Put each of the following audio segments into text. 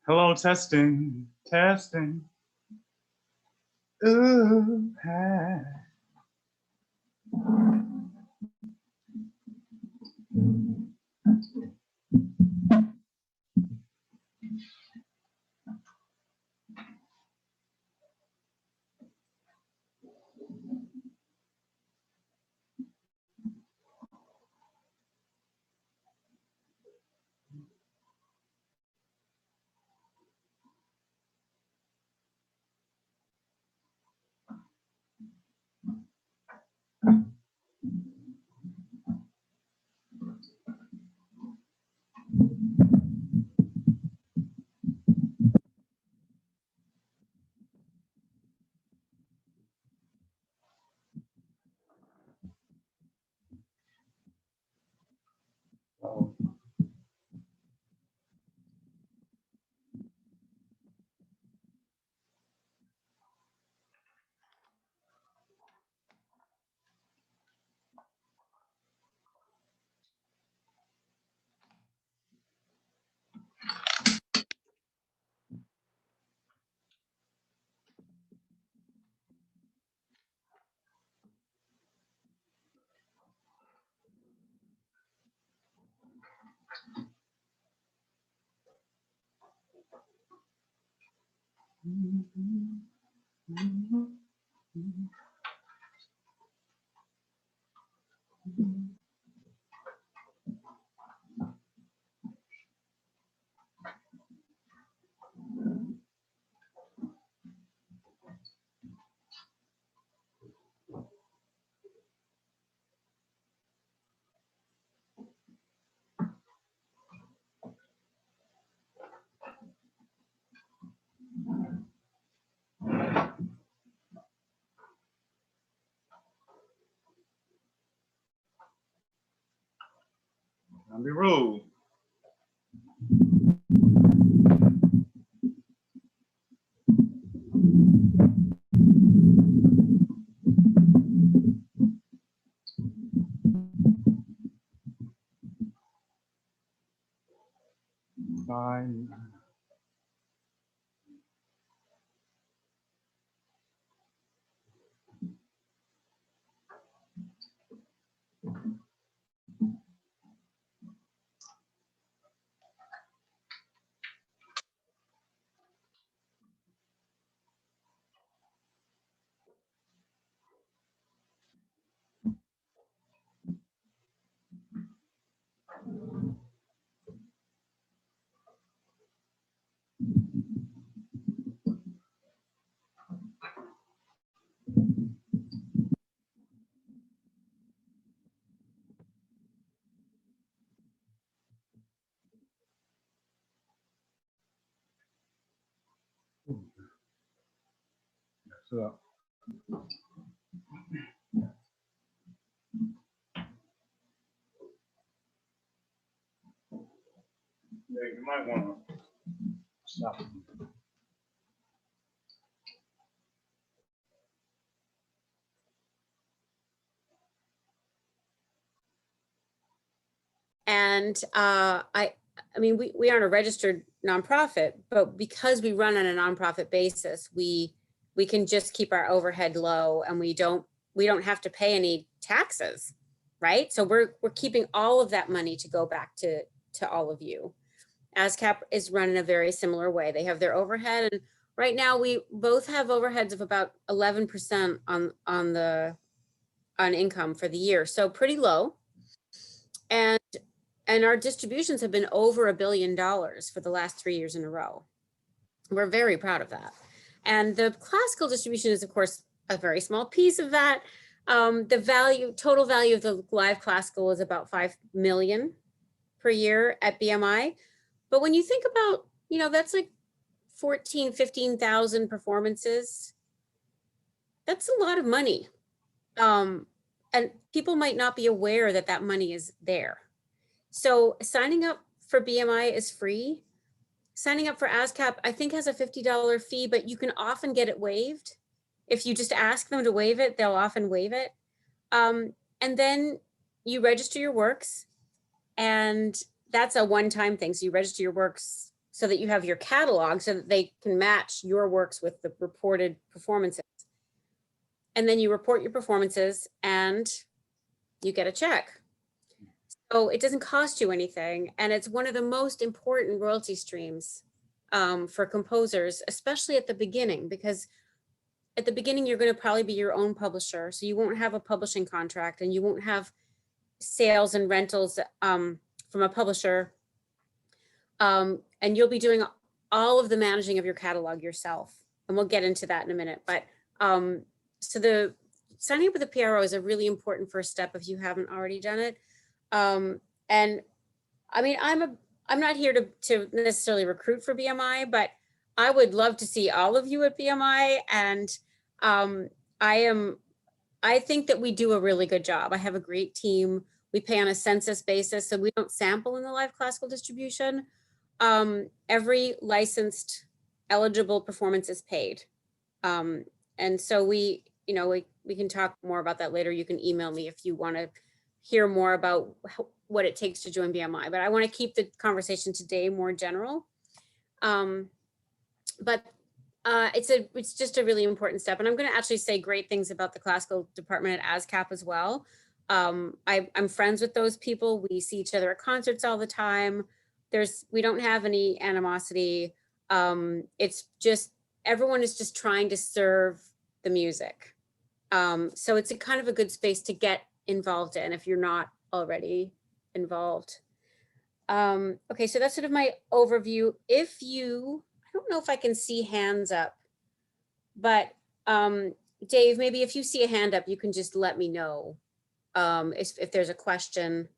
Hello, testing, testing. Ooh, hi. Oh. Don't be rude. Fine. So, yeah, you might want to stop. And I mean, we aren't a registered nonprofit, but because we run on a nonprofit basis, we can just keep our overhead low, and we don't have to pay any taxes, right? So we're keeping all of that money to go back to all of you. ASCAP is run in a very similar way. They have their overhead, and right now we both have overheads of about 11% on income for the year, so pretty low. And our distributions have been over $1 billion for the last 3 years in a row. We're very proud of that. And the classical distribution is, of course, a very small piece of that. The total value of the live classical is about 5 million per year at BMI. But when you think about, that's like 15,000 performances. That's a lot of money. And people might not be aware that that money is there. So signing up for BMI is free. Signing up for ASCAP, I think, has a $50 fee, but you can often get it waived. If you just ask them to waive it, they'll often waive it. And then you register your works, and that's a one-time thing. So you register your works so that you have your catalog so that they can match your works with the reported performances. And then you report your performances and you get a check. So it doesn't cost you anything. And it's one of the most important royalty streams for composers, especially at the beginning, because at the beginning, you're going to probably be your own publisher. So you won't have a publishing contract and you won't have sales and rentals from a publisher. And you'll be doing all of the managing of your catalog yourself. And we'll get into that in a minute. But so the signing up with a PRO is a really important first step if you haven't already done it. And I mean, I'm not here to necessarily recruit for BMI, but I would love to see all of you at BMI. And I think that we do a really good job. I have a great team. We pay on a census basis, so we don't sample in the live classical distribution. Every licensed eligible performance is paid. And so we can talk more about that later. You can email me if you want to hear more about what it takes to join BMI, but I want to keep the conversation today more general. But it's just a really important step. And I'm going to actually say great things about the classical department at ASCAP as well. I'm friends with those people. We see each other at concerts all the time. We don't have any animosity. It's just, everyone is just trying to serve the music. So it's a kind of a good space to get involved in if you're not already involved. Okay, so that's sort of my overview. I don't know if I can see hands up, but Dave, maybe if you see a hand up, you can just let me know if there's a question,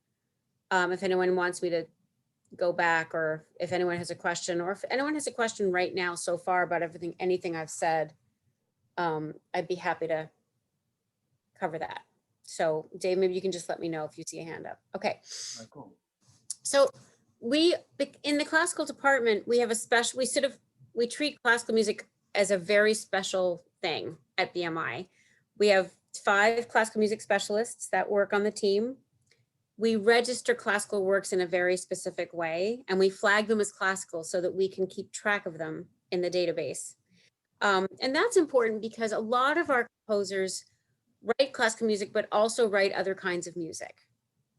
if anyone wants me to go back, or if anyone has a question, or if anyone has a question right now so far about anything I've said, I'd be happy to cover that. So Dave, maybe you can just let me know if you see a hand up. Okay. Right, cool. So in the classical department, we have we treat classical music as a very special thing at BMI. We have 5 classical music specialists that work on the team. We register classical works in a very specific way, and we flag them as classical so that we can keep track of them in the database. And that's important because a lot of our composers write classical music, but also write other kinds of music.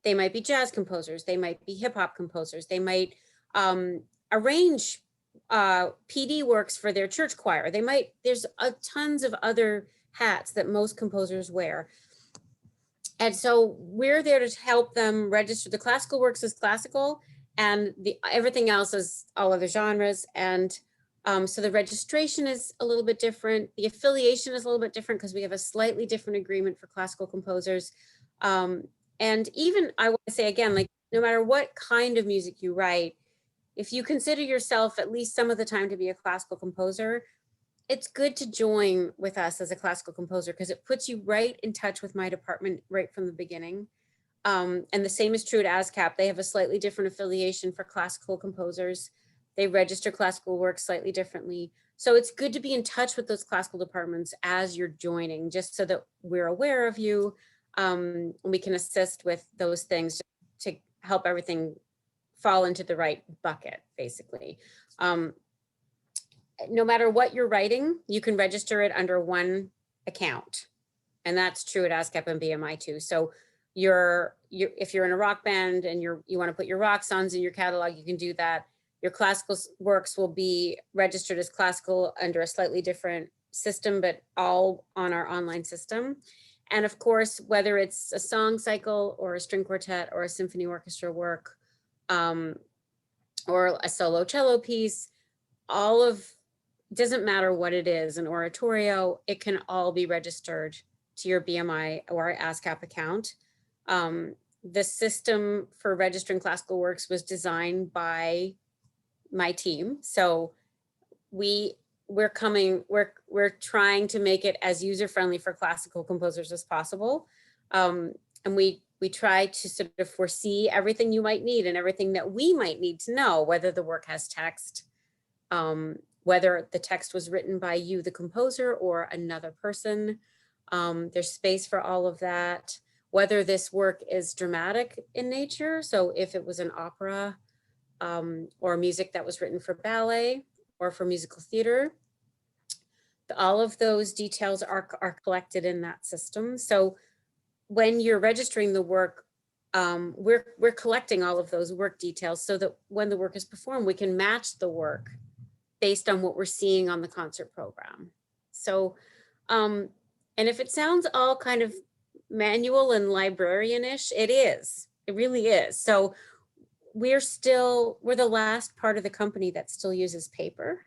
They might be jazz composers, they might be hip hop composers, they might arrange PD works for their church choir. There's tons of other hats that most composers wear. And so we're there to help them register the classical works as classical, and everything else is all other genres. And so the registration is a little bit different. The affiliation is a little bit different because we have a slightly different agreement for classical composers. And even, I want to say again, like, no matter what kind of music you write, if you consider yourself at least some of the time to be a classical composer, it's good to join with us as a classical composer because it puts you right in touch with my department right from the beginning. And the same is true at ASCAP. They have a slightly different affiliation for classical composers. They register classical work slightly differently. So it's good to be in touch with those classical departments as you're joining, just so that we're aware of you. We can assist with those things to help everything fall into the right bucket, basically. No matter what you're writing, you can register it under one account. And that's true at ASCAP and BMI too. So if you're in a rock band and you want to put your rock songs in your catalog, you can do that. Your classical works will be registered as classical under a slightly different system, but all on our online system. And of course, whether it's a song cycle or a string quartet or a symphony orchestra work, or a solo cello piece, doesn't matter what it is, an oratorio, it can all be registered to your BMI or ASCAP account. The system for registering classical works was designed by my team. So we're trying to make it as user-friendly for classical composers as possible. And we try to sort of foresee everything you might need and everything that we might need to know, whether the work has text, whether the text was written by you, the composer, or another person. There's space for all of that. Whether this work is dramatic in nature, so if it was an opera, or music that was written for ballet or for musical theater. All of those details are collected in that system. So when you're registering the work, we're collecting all of those work details so that when the work is performed, we can match the work based on what we're seeing on the concert program. So, and if it sounds all kind of manual and librarian-ish, it is. It really is. So we're the last part of the company that still uses paper,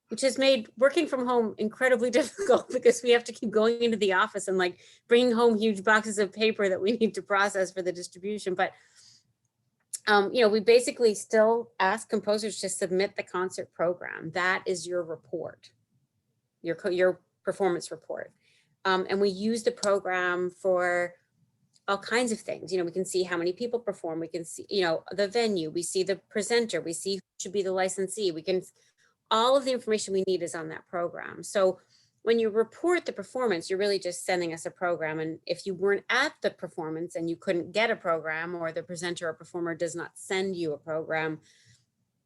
which has made working from home incredibly difficult because we have to keep going into the office and like bringing home huge boxes of paper that we need to process for the distribution. But we basically still ask composers to submit the concert program. That is your report, your performance report. And we use the program for all kinds of things. We can see how many people perform. We can see, the venue. We see the presenter. We see who should be the licensee. All of the information we need is on that program. So when you report the performance, you're really just sending us a program. And if you weren't at the performance and you couldn't get a program, or the presenter or performer does not send you a program,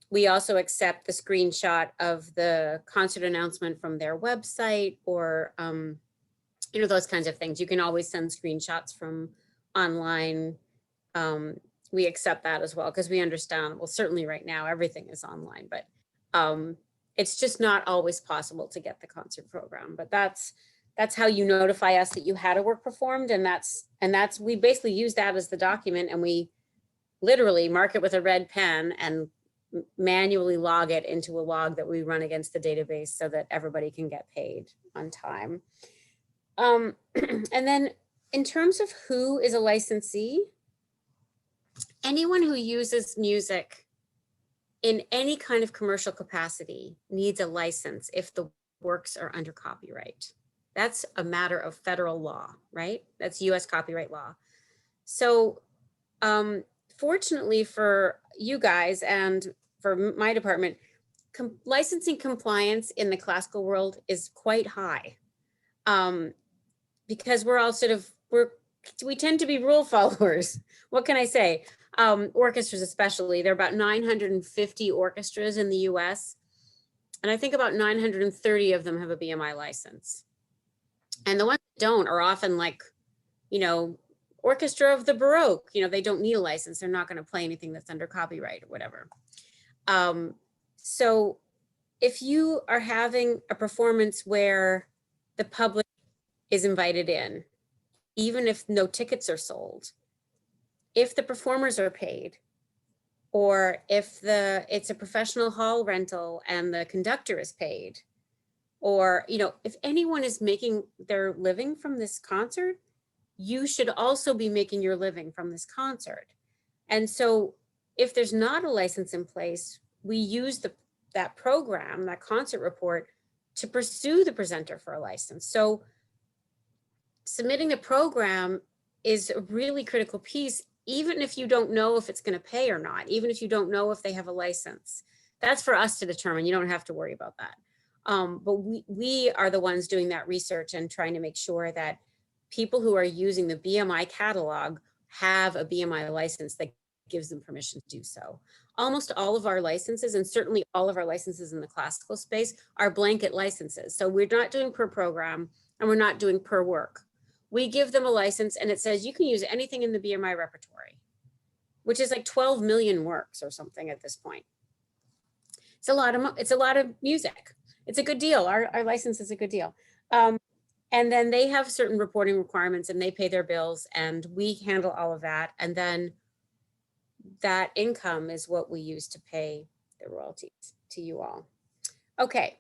we also accept the screenshot of the concert announcement from their website, or those kinds of things. You can always send screenshots from online. We accept that as well, because we understand, well, certainly right now everything is online, but it's just not always possible to get the concert program. But that's how you notify us that you had a work performed, and that's we basically use that as the document, and we literally mark it with a red pen and manually log it into a log that we run against the database so that everybody can get paid on time. And then in terms of who is a licensee, anyone who uses music in any kind of commercial capacity needs a license if the works are under copyright. That's a matter of federal law, right? That's US copyright law. So fortunately for you guys and for my department, licensing compliance in the classical world is quite high, because we're all we tend to be rule followers. What can I say? Orchestras especially, there are about 950 orchestras in the US, and I think about 930 of them have a BMI license. And the ones that don't are often like, Orchestra of the Baroque, they don't need a license. They're not going to play anything that's under copyright or whatever. So if you are having a performance where the public is invited in, even if no tickets are sold, if the performers are paid, or if it's a professional hall rental and the conductor is paid, or if anyone is making their living from this concert, you should also be making your living from this concert. And so if there's not a license in place, we use that program, that concert report, to pursue the presenter for a license. So submitting the program is a really critical piece, even if you don't know if it's going to pay or not, even if you don't know if they have a license. That's for us to determine. You don't have to worry about that. But we are the ones doing that research and trying to make sure that people who are using the BMI catalog have a BMI license that gives them permission to do so. Almost all of our licenses, and certainly all of our licenses in the classical space, are blanket licenses. So we're not doing per program and we're not doing per work. We give them a license and it says you can use anything in the BMI repertory, which is like 12 million works or something at this point. It's a lot of music. It's a good deal. Our license is a good deal. And then they have certain reporting requirements and they pay their bills and we handle all of that. And then that income is what we use to pay the royalties to you all. Okay.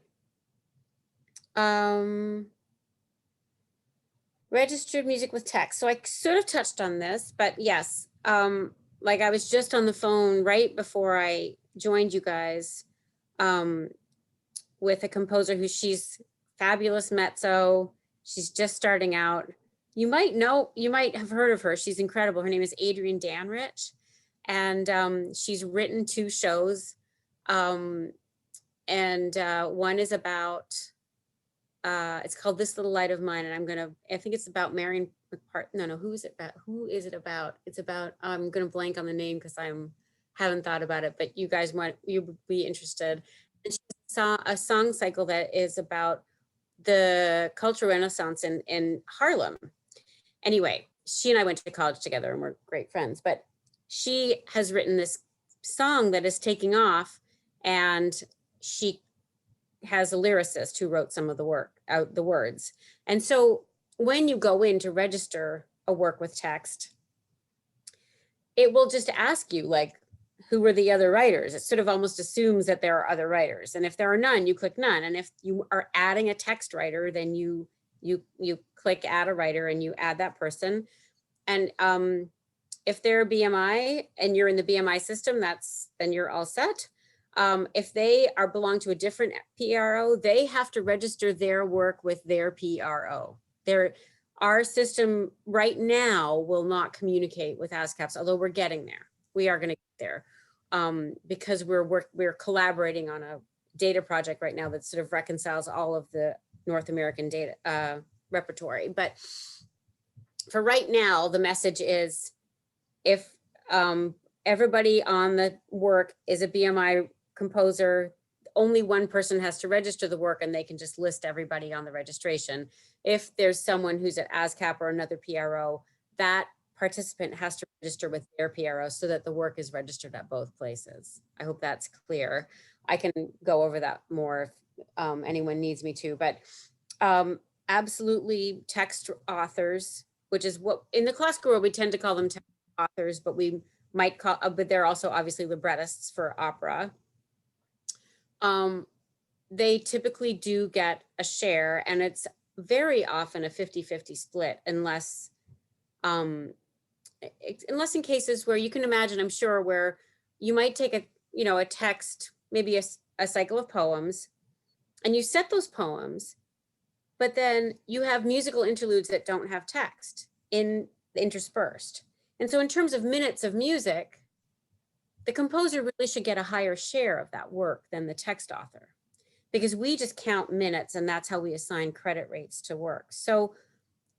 Registered music with text. So I sort of touched on this, but yes, like I was just on the phone right before I joined you guys with a composer she's fabulous mezzo. She's just starting out. You might have heard of her. She's incredible. Her name is Adrienne Danrich, and she's written 2 shows. And one is about, it's called This Little Light of Mine. And I think it's about Marion McPart. No, who is it about? It's about, I'm going to blank on the name because I'm haven't thought about it, but you would be interested. And she saw a song cycle that is about the cultural renaissance in Harlem. Anyway, she and I went to college together and we're great friends, but she has written this song that is taking off, and she has a lyricist who wrote some of the words. And so when you go in to register a work with text, it will just ask you, like, who were the other writers? It sort of almost assumes that there are other writers. And if there are none, you click none. And if you are adding a text writer, then you click add a writer and you add that person. And if they're BMI and you're in the BMI system, then you're all set. If they belong to a different PRO, they have to register their work with their PRO. Our system right now will not communicate with ASCAPs, although we're getting there. We are going to get there because we're collaborating on a data project right now that sort of reconciles all of the North American data repertory. But for right now, the message is, if everybody on the work is a BMI composer, only one person has to register the work and they can just list everybody on the registration. If there's someone who's at ASCAP or another PRO, that participant has to register with their PRO so that the work is registered at both places. I hope that's clear. I can go over that more if anyone needs me to, but absolutely text authors, which is what in the classical world we tend to call them text authors, but we might call, but they're also obviously librettists for opera. They typically do get a share, and it's very often a 50-50 split, unless in cases where you can imagine, I'm sure, where you might take a text, maybe a cycle of poems, and you set those poems, but then you have musical interludes that don't have text interspersed. And so in terms of minutes of music, the composer really should get a higher share of that work than the text author, because we just count minutes and that's how we assign credit rates to work. So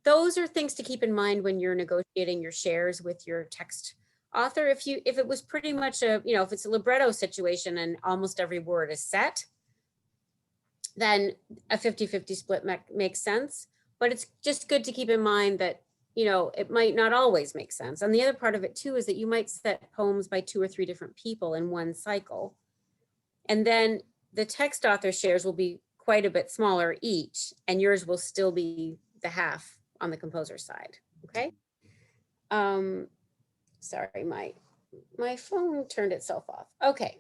those are things to keep in mind when you're negotiating your shares with your text author. If it was pretty much if it's a libretto situation and almost every word is set, then a 50-50 split makes sense. But it's just good to keep in mind that it might not always make sense. And the other part of it too is that you might set poems by 2 or 3 different people in one cycle. And then the text author shares will be quite a bit smaller each, and yours will still be the half on the composer side, okay? Sorry, my phone turned itself off. Okay.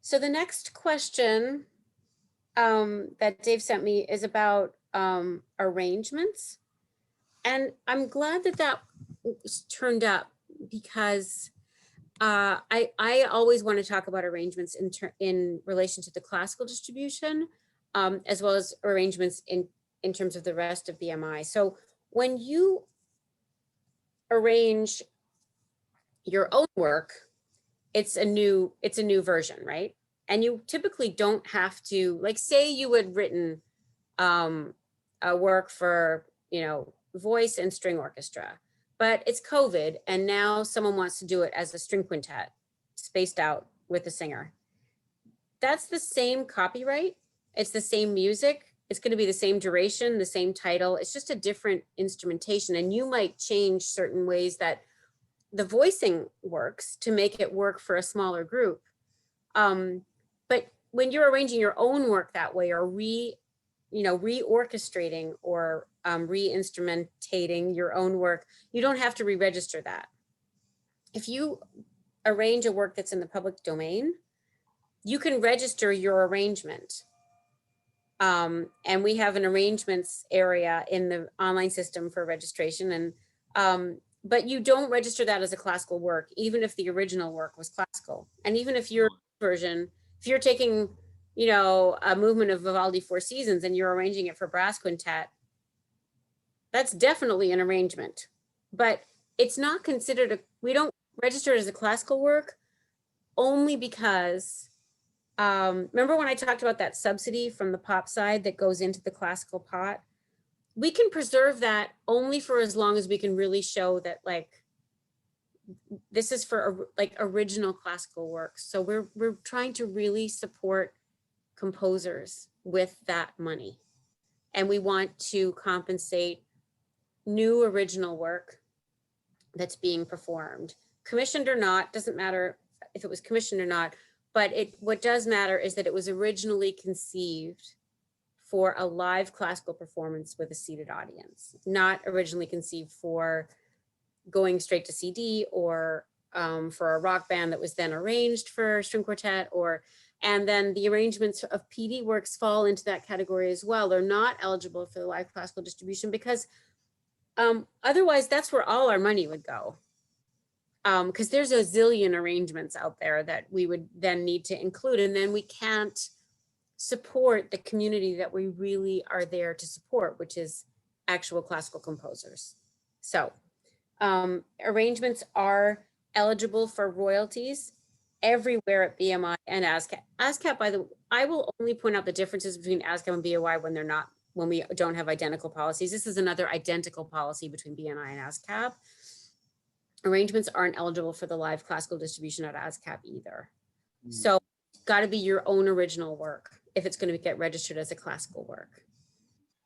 So the next question that Dave sent me is about arrangements. And I'm glad that turned up, because I always want to talk about arrangements in relation to the classical distribution, as well as arrangements in terms of the rest of BMI. So when you arrange your own work, it's a new version, right? And you typically don't have to, like, say you had written a work for voice and string orchestra, but it's COVID and now someone wants to do it as a string quintet spaced out with a singer. That's the same copyright. It's the same music. It's going to be the same duration, the same title. It's just a different instrumentation. And you might change certain ways that the voicing works to make it work for a smaller group. But when you're arranging your own work that way, or re-orchestrating or re-instrumentating your own work, you don't have to re-register that. If you arrange a work that's in the public domain, you can register your arrangement. And we have an arrangements area in the online system for registration. And but you don't register that as a classical work, even if the original work was classical. And even if your version, if you're taking a movement of Vivaldi Four Seasons and you're arranging it for brass quintet, that's definitely an arrangement, but it's not considered we don't register it as a classical work, only because, remember when I talked about that subsidy from the pop side that goes into the classical pot? We can preserve that only for as long as we can really show that, like, this is for like original classical works. So we're trying to really support composers with that money. And we want to compensate new original work that's being performed, commissioned or not, doesn't matter if it was commissioned or not, but what does matter is that it was originally conceived for a live classical performance with a seated audience, not originally conceived for going straight to CD or for a rock band that was then arranged for string quartet, and then the arrangements of PD works fall into that category as well. They're not eligible for the live classical distribution because otherwise that's where all our money would go. Because there's a zillion arrangements out there that we would then need to include, and then we can't support the community that we really are there to support, which is actual classical composers. So arrangements are eligible for royalties everywhere at BMI and ASCAP. ASCAP, by the way, I will only point out the differences between ASCAP and BOI when we don't have identical policies. This is another identical policy between BNI and ASCAP. Arrangements aren't eligible for the live classical distribution at ASCAP either. So it's got to be your own original work if it's going to get registered as a classical work.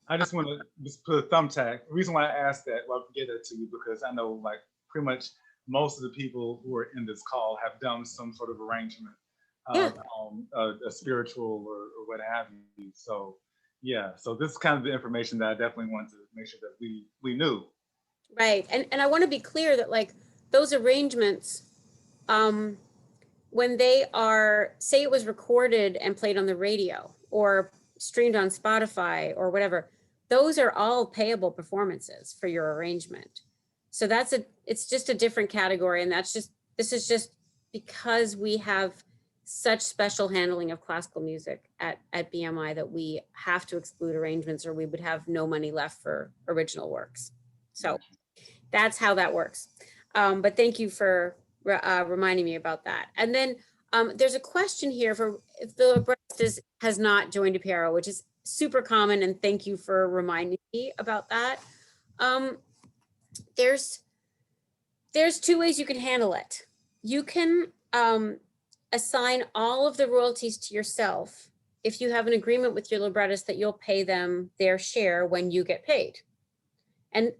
I just want to just put a thumbtack. The reason why I asked that, well, I'll get that to you, because I know like pretty much most of the people who are in this call have done some sort of arrangement, a spiritual or what have you. So yeah, so this is kind of the information that I definitely wanted to make sure that we knew. Right, and I want to be clear that like those arrangements, when they are, say it was recorded and played on the radio or streamed on Spotify or whatever, those are all payable performances for your arrangement. So it's just a different category, and this is just because we have such special handling of classical music at BMI that we have to exclude arrangements or we would have no money left for original works. So that's how that works. But thank you for reminding me about that. And then there's a question here for if the librettist has not joined a PRO, which is super common, and thank you for reminding me about that. There's two ways you can handle it. You can assign all of the royalties to yourself if you have an agreement with your librettist that you'll pay them their share when you get paid. And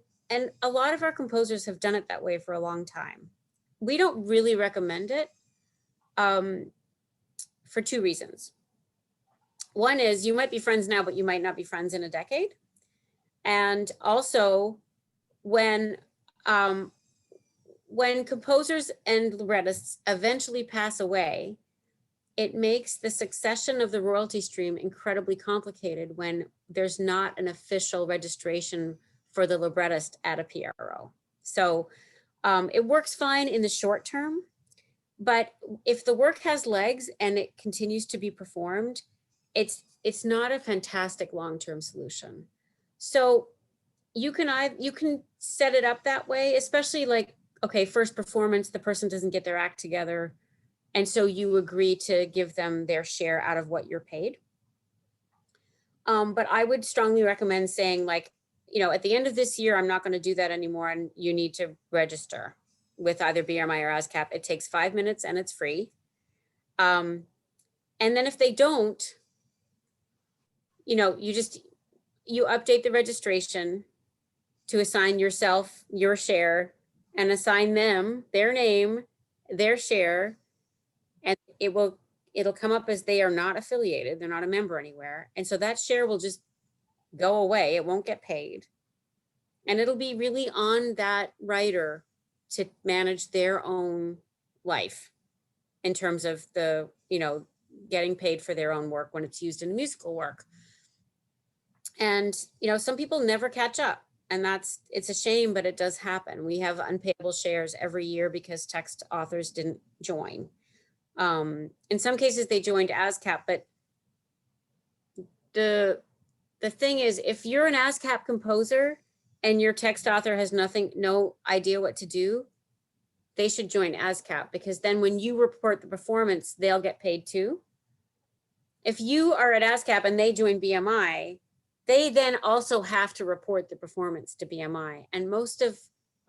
a lot of our composers have done it that way for a long time. We don't really recommend it for two reasons. One is you might be friends now, but you might not be friends in a decade. And also when composers and librettists eventually pass away, it makes the succession of the royalty stream incredibly complicated when there's not an official registration for the librettist at a PRO. So it works fine in the short term, but if the work has legs and it continues to be performed, it's not a fantastic long-term solution. So you can set it up that way, especially like, okay, first performance, the person doesn't get their act together. And so you agree to give them their share out of what you're paid. But I would strongly recommend saying like, at the end of this year, I'm not going to do that anymore. And you need to register with either BMI or ASCAP. It takes 5 minutes and it's free. And then if they don't, you update the registration to assign yourself your share and assign them their name, their share, and it'll come up as they are not affiliated. They're not a member anywhere. And so that share will just go away. It won't get paid. And it'll be really on that writer to manage their own life in terms of the, getting paid for their own work when it's used in musical work. And, some people never catch up, and it's a shame, but it does happen. We have unpayable shares every year because text authors didn't join. In some cases they joined ASCAP, but the thing is, if you're an ASCAP composer and your text author has no idea what to do, they should join ASCAP, because then when you report the performance, they'll get paid too. If you are at ASCAP and they join BMI, they then also have to report the performance to BMI. And most of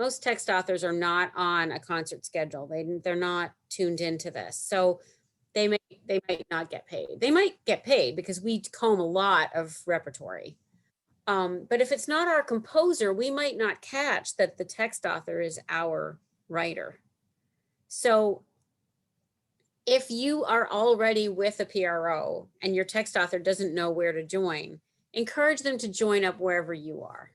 most text authors are not on a concert schedule. They're not tuned into this. So they might not get paid. They might get paid because we comb a lot of repertory. But if it's not our composer, we might not catch that the text author is our writer. So if you are already with a PRO and your text author doesn't know where to join, encourage them to join up wherever you are.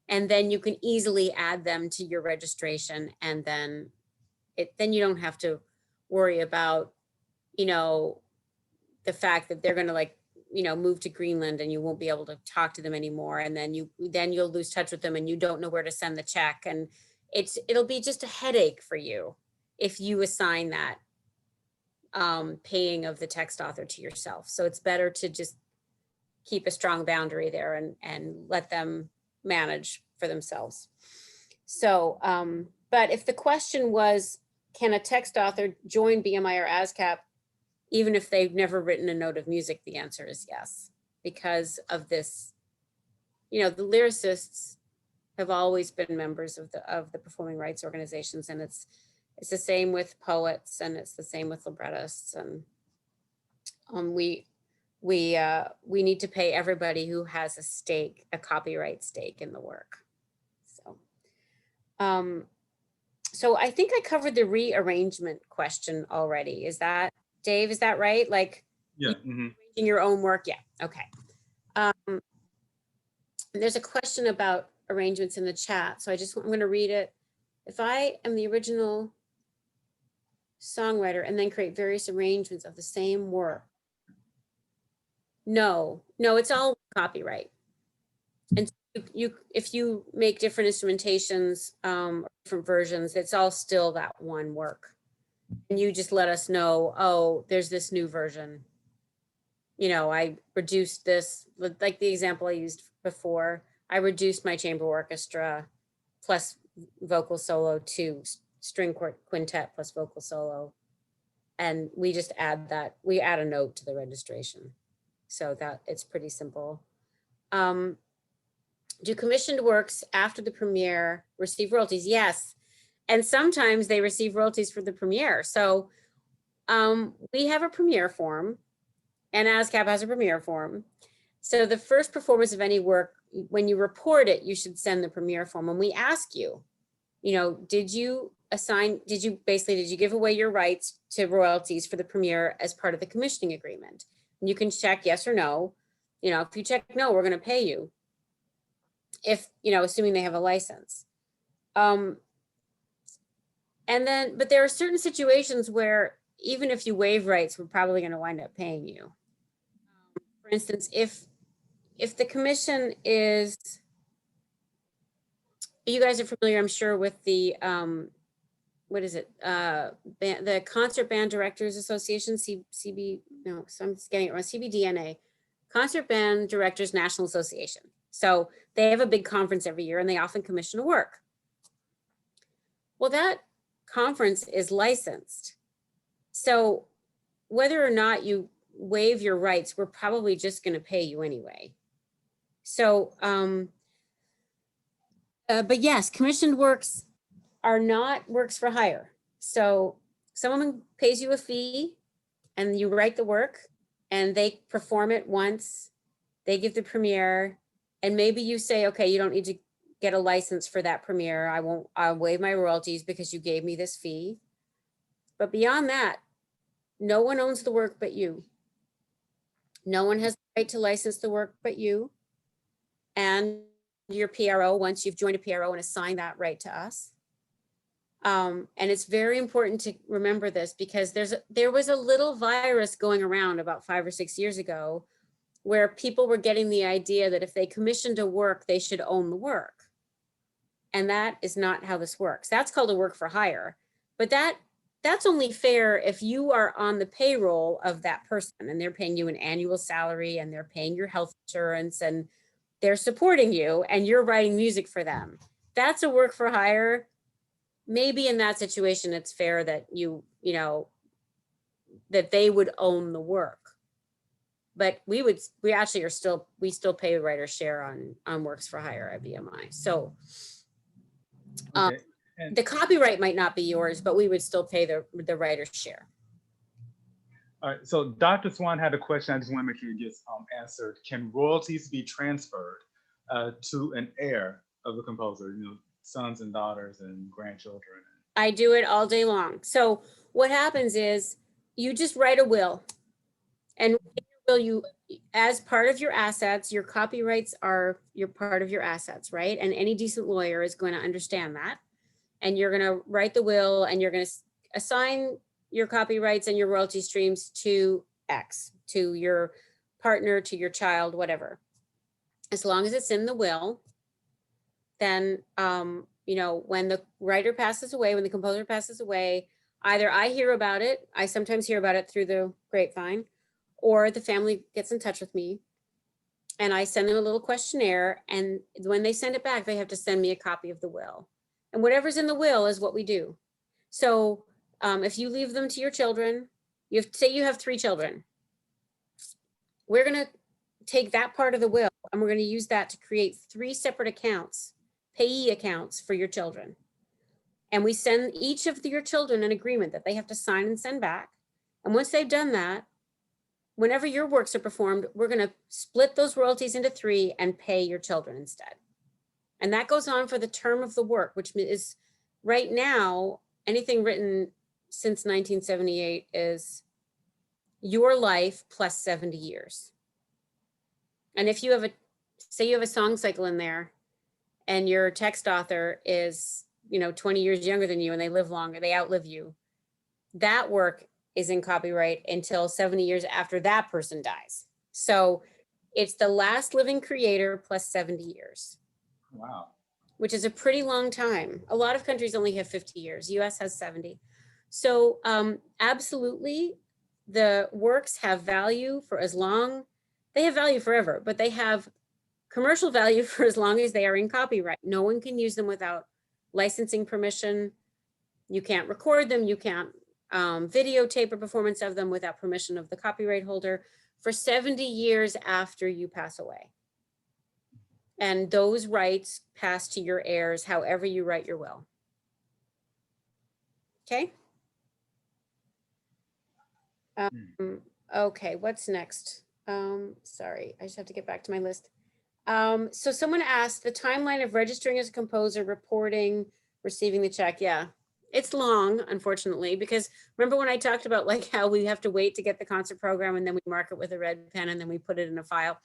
And then you can easily add them to your registration, and then you don't have to worry about, the fact that they're going to move to Greenland and you won't be able to talk to them anymore. And then you'll lose touch with them and you don't know where to send the check. And it'll be just a headache for you if you assign that paying of the text author to yourself. So it's better to just keep a strong boundary there and let them manage for themselves. So, but if the question was, can a text author join BMI or ASCAP even if they've never written a note of music? The answer is yes, because of this, the lyricists have always been members of the performing rights organizations, and it's the same with poets, and it's the same with librettists, and we need to pay everybody who has a copyright stake in the work. So I think I covered the rearrangement question already. Is that, Dave, is that right? Like, yeah, arranging your own work? Yeah, okay. There's a question about arrangements in the chat, so I'm going to read it. If I am the original songwriter and then create various arrangements of the same work, no, it's all copyright. And if you make different instrumentations, different versions, it's all still that one work. And you just let us know, oh, there's this new version. I reduced this, like the example I used before. I reduced my chamber orchestra plus vocal solo to string quintet plus vocal solo. And we just add that, we add a note to the registration. So that it's pretty simple. Do commissioned works after the premiere receive royalties? Yes. And sometimes they receive royalties for the premiere. So we have a premiere form, and ASCAP has a premiere form. So the first performance of any work, when you report it, you should send the premiere form. And we ask you, did you give away your rights to royalties for the premiere as part of the commissioning agreement? And you can check yes or no. If you check no, we're going to pay you. If, assuming they have a license. And then, but there are certain situations where even if you waive rights, we're probably going to wind up paying you. For instance, if the commission is, you guys are familiar, I'm sure, with the, what is it? The Concert Band Directors Association, CBDNA, Concert Band Directors National Association. So they have a big conference every year and they often commission a work. Well, that conference is licensed. So whether or not you waive your rights, we're probably just going to pay you anyway. So, but yes, commissioned works are not works for hire. So someone pays you a fee and you write the work and they perform it once, they give the premiere, and maybe you say, okay, you don't need to get a license for that premiere. I'll waive my royalties because you gave me this fee. But beyond that, no one owns the work but you. No one has the right to license the work but you and your PRO once you've joined a PRO and assigned that right to us. And it's very important to remember this because there was a little virus going around about 5 or 6 years ago where people were getting the idea that if they commissioned a work, they should own the work. And that is not how this works. That's called a work for hire. But that's only fair if you are on the payroll of that person and they're paying you an annual salary and they're paying your health insurance and they're supporting you and you're writing music for them. That's a work for hire. Maybe in that situation, it's fair that that they would own the work. But we still pay writer share on works for hire at BMI. So Okay. And The copyright might not be yours, but we would still pay the writer's share. all right, so Dr. Swan had a question. I just want to make sure it gets answered. Can royalties be transferred to an heir of the composer? You know, sons and daughters and grandchildren. I do it all day long. So what happens is you just write a will, and in your will, you, as part of your assets, your copyrights are your part of your assets, right? And any decent lawyer is going to understand that. And you're going to write the will, and you're going to assign your copyrights and your royalty streams to X, to your partner, to your child, whatever. As long as it's in the will, then, you know, when the writer passes away, when the composer passes away, either I hear about it, I sometimes hear about it through the grapevine, or the family gets in touch with me and I send them a little questionnaire. And when they send it back, they have to send me a copy of the will. And whatever's in the will is what we do. So if you leave them to your children, say you have 3 children, we're going to take that part of the will and we're going to use that to create 3 separate accounts, payee accounts for your children. And we send each of your children an agreement that they have to sign and send back. And once they've done that, whenever your works are performed, we're going to split those royalties into 3 and pay your children instead. And that goes on for the term of the work, which is right now, anything written since 1978 is your life plus 70 years. And if you have say you have a song cycle in there and your text author is, you know, 20 years younger than you and they live longer, they outlive you, that work is in copyright until 70 years after that person dies. So it's the last living creator plus 70 years. Wow. Which is a pretty long time. A lot of countries only have 50 years. US has 70. So absolutely, the works have value for as long, they have value forever, but they have commercial value for as long as they are in copyright. No one can use them without licensing permission. You can't record them. You can't videotape a performance of them without permission of the copyright holder for 70 years after you pass away. And those rights pass to your heirs, however you write your will. Okay. Okay, what's next? Sorry, I just have to get back to my list. So someone asked the timeline of registering as a composer, reporting, receiving the check. Yeah, it's long, unfortunately, because remember when I talked about like how we have to wait to get the concert program and then we mark it with a red pen and then we put it in a file.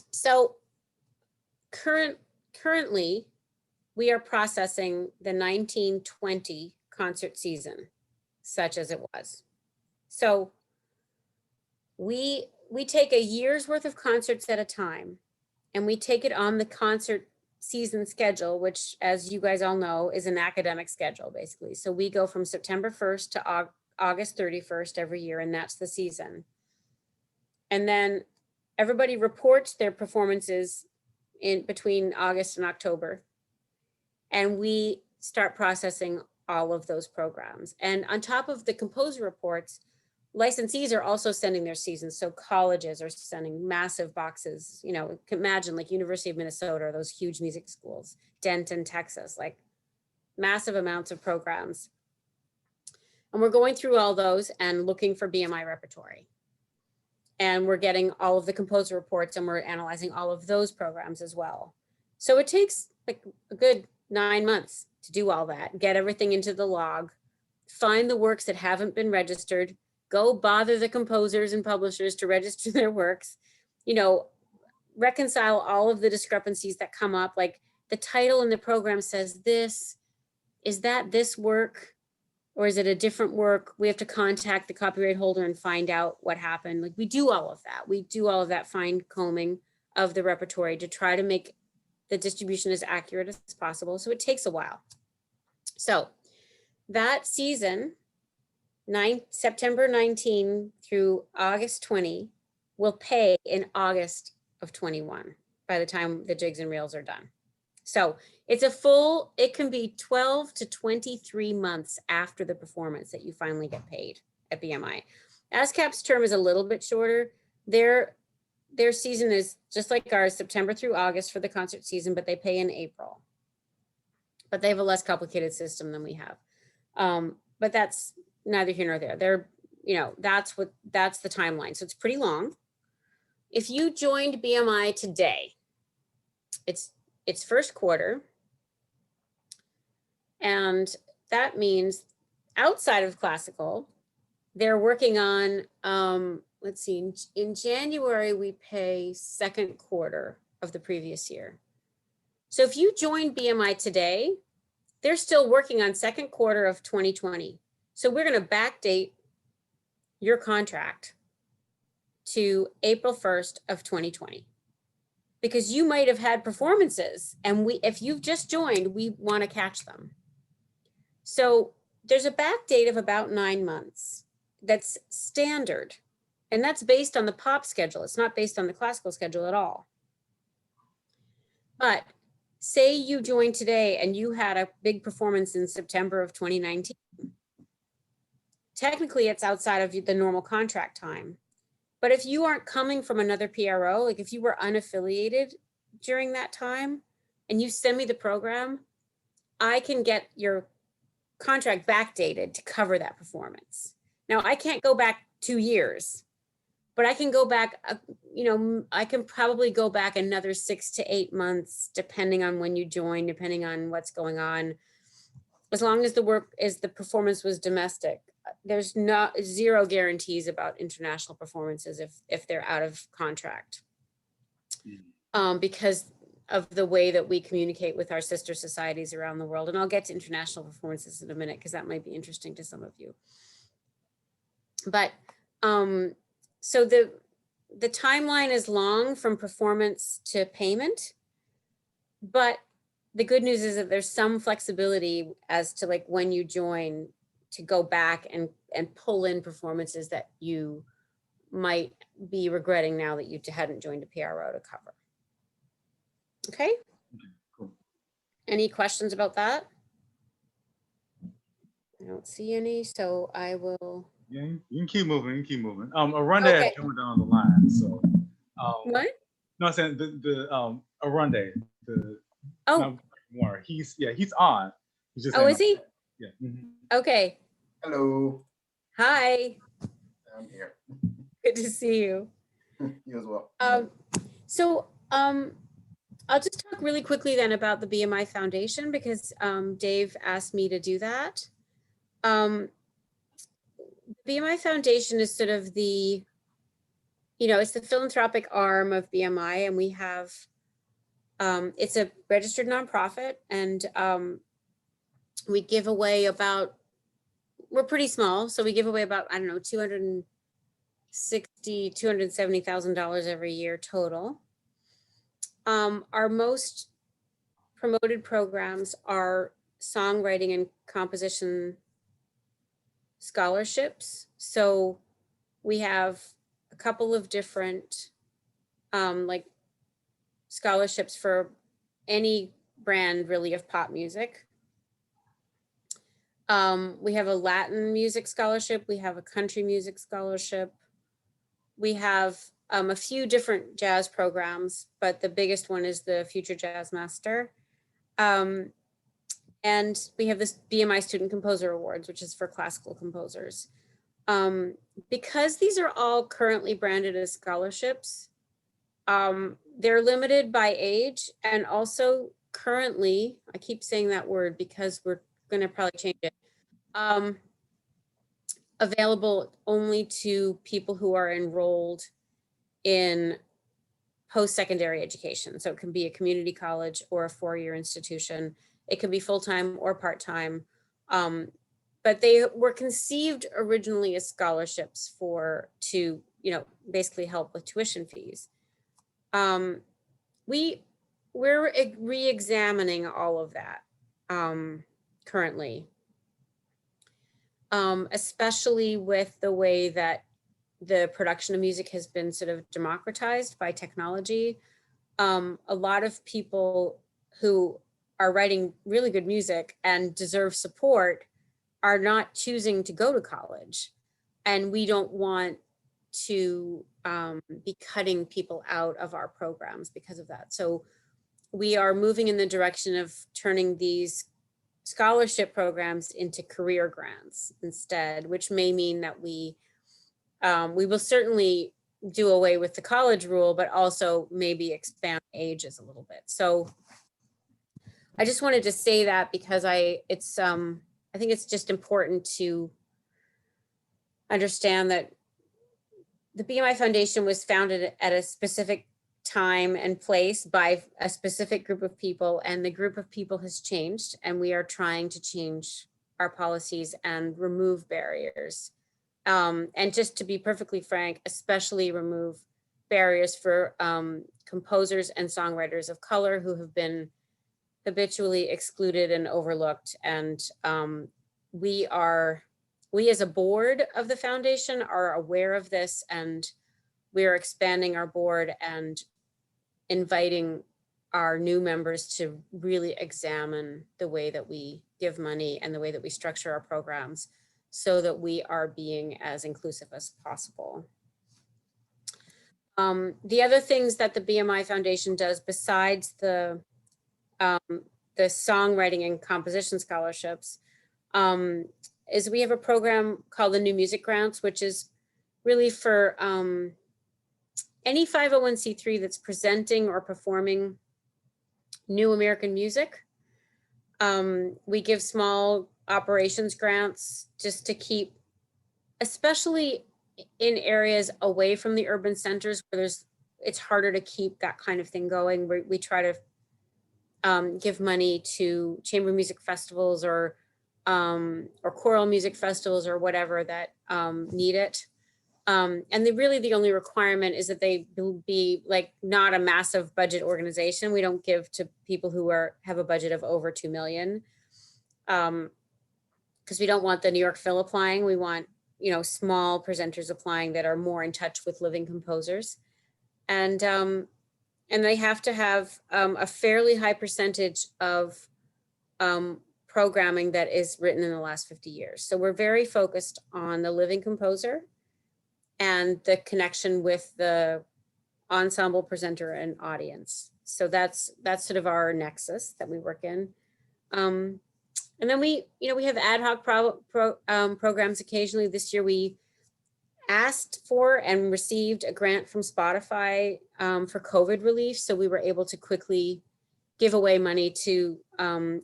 So currently, we are processing the 1920 concert season, such as it was. So we take a year's worth of concerts at a time, and we take it on the concert season schedule, which, as you guys all know, is an academic schedule, basically. So we go from September 1st to August 31st every year, and that's the season. And then everybody reports their performances in between August and October. And we start processing all of those programs. And on top of the composer reports, licensees are also sending their seasons. So colleges are sending massive boxes, you know, imagine like University of Minnesota, or those huge music schools, Denton, Texas, like massive amounts of programs. And we're going through all those and looking for BMI repertory. And we're getting all of the composer reports and we're analyzing all of those programs as well. So it takes like a good 9 months to do all that, get everything into the log, find the works that haven't been registered, go bother the composers and publishers to register their works, you know, reconcile all of the discrepancies that come up, like the title in the program says this, is that this work? Or is it a different work? We have to contact the copyright holder and find out what happened. Like we do all of that. We do all of that fine combing of the repertory to try to make the distribution as accurate as possible. So it takes a while. So that season, September 19 through August 20, will pay in August of 21 by the time the jigs and reels are done. So it's it can be 12 to 23 months after the performance that you finally get paid at BMI. ASCAP's term is a little bit shorter. Their season is just like ours, September through August for the concert season, but they pay in April. but they have a less complicated system than we have. But that's neither here nor there. They're, that's the timeline. So it's pretty long. If you joined BMI today, it's first quarter. And that means outside of classical, they're working on, let's see, in January, we pay second quarter of the previous year. So if you join BMI today, they're still working on second quarter of 2020. So we're going to backdate your contract to April 1st of 2020. Because you might have had performances, and if you've just joined, we want to catch them. So there's a back date of about 9 months. That's standard. And that's based on the pop schedule. It's not based on the classical schedule at all. But say you joined today and you had a big performance in September of 2019. Technically, it's outside of the normal contract time. But if you aren't coming from another PRO, like if you were unaffiliated during that time and you send me the program, I can get your contract backdated to cover that performance. Now, I can't go back 2 years, but I can go back, I can probably go back another 6 to 8 months, depending on when you join, depending on what's going on. As long as the performance was domestic. There's zero guarantees about international performances if they're out of contract, because of the way that we communicate with our sister societies around the world. And I'll get to international performances in a minute, because that might be interesting to some of you. But so the timeline is long from performance to payment, but the good news is that there's some flexibility as to like when you join to go back and pull in performances that you might be regretting now that you hadn't joined a PRO to cover. Okay. Cool. Any questions about that? I don't see any, so I will. Yeah, you can keep moving. You can keep moving. Orondé Okay. has joined on the line. So. What? No, I'm saying the Orondé, Oh. More. He's on. He's just Is he? Yeah. Mm-hmm. Okay. Hello. Hi. I'm here. Good to see you. You as well. I'll just talk really quickly then about the BMI Foundation, because Dave asked me to do that. BMI Foundation is sort of the, it's the philanthropic arm of BMI, and we have, it's a registered nonprofit, and we give away we're pretty small, so we give away about, I don't know, $270,000 every year total. Our most promoted programs are songwriting and composition scholarships. So we have a couple of different like scholarships for any brand really of pop music. We have a Latin music scholarship. We have a country music scholarship. We have a few different jazz programs, but the biggest one is the Future Jazz Master. And we have this BMI Student Composer Awards, which is for classical composers. Because these are all currently branded as scholarships, they're limited by age, and also currently, I keep saying that word because we're gonna probably change it, available only to people who are enrolled in post-secondary education. So it can be a community college or a four-year institution. It can be full-time or part-time. But they were conceived originally as scholarships to basically help with tuition fees. We're re-examining all of that currently, especially with the way that the production of music has been sort of democratized by technology. A lot of people who are writing really good music and deserve support are not choosing to go to college. And we don't want to be cutting people out of our programs because of that. So we are moving in the direction of turning these scholarship programs into career grants instead, which may mean that we will certainly do away with the college rule, but also maybe expand ages a little bit. So I just wanted to say that because I think it's just important to understand that the BMI Foundation was founded at a specific time and place by a specific group of people, and the group of people has changed, and we are trying to change our policies and remove barriers. And just to be perfectly frank, especially remove barriers for composers and songwriters of color who have been habitually excluded and overlooked. And we as a board of the foundation are aware of this, and we are expanding our board and inviting our new members to really examine the way that we give money and the way that we structure our programs so that we are being as inclusive as possible. The other things that the BMI Foundation does besides the songwriting and composition scholarships is we have a program called the New Music Grants, which is really for any 501c3 that's presenting or performing new American music. We give small operations grants just to keep, especially in areas away from the urban centers where it's harder to keep that kind of thing going. We try to give money to chamber music festivals or choral music festivals or whatever that need it. And really the only requirement is that they be like not a massive budget organization. We don't give to people who have a budget of over 2 million. Because we don't want the New York Phil applying. We want, small presenters applying that are more in touch with living composers. And they have to have a fairly high percentage of programming that is written in the last 50 years. So we're very focused on the living composer and the connection with the ensemble presenter and audience. So that's sort of our nexus that we work in. And then we have ad hoc programs occasionally. This year we asked for and received a grant from Spotify for COVID relief. So we were able to quickly give away money to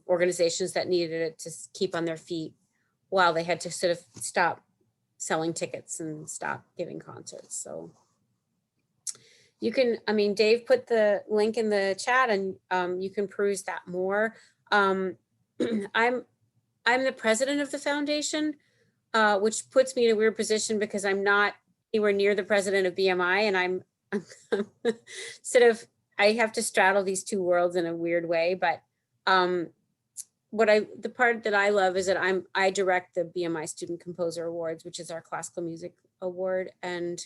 organizations that needed it to keep on their feet while they had to sort of stop selling tickets and stop giving concerts. So you can, Dave put the link in the chat and you can peruse that more. I'm the president of the foundation, which puts me in a weird position because I'm not anywhere near the president of BMI, and I'm sort of, I have to straddle these two worlds in a weird way. But the part that I love is that I direct the BMI Student Composer Awards, which is our classical music award, and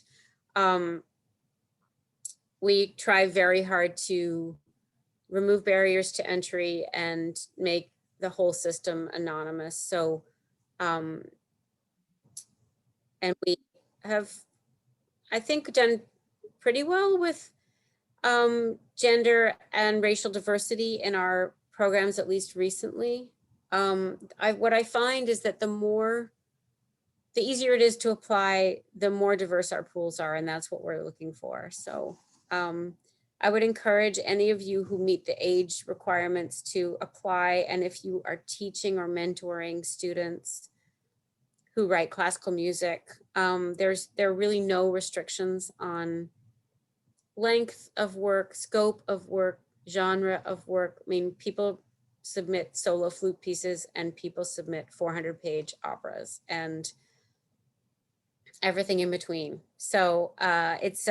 we try very hard to remove barriers to entry and make the whole system anonymous. So, and we have, I think, done pretty well with gender and racial diversity in our programs, at least recently. What I find is that the easier it is to apply, the more diverse our pools are, and that's what we're looking for. So I would encourage any of you who meet the age requirements to apply. And if you are teaching or mentoring students who write classical music, there are really no restrictions on length of work, scope of work, genre of work. People submit solo flute pieces and people submit 400-page operas and everything in between. So it's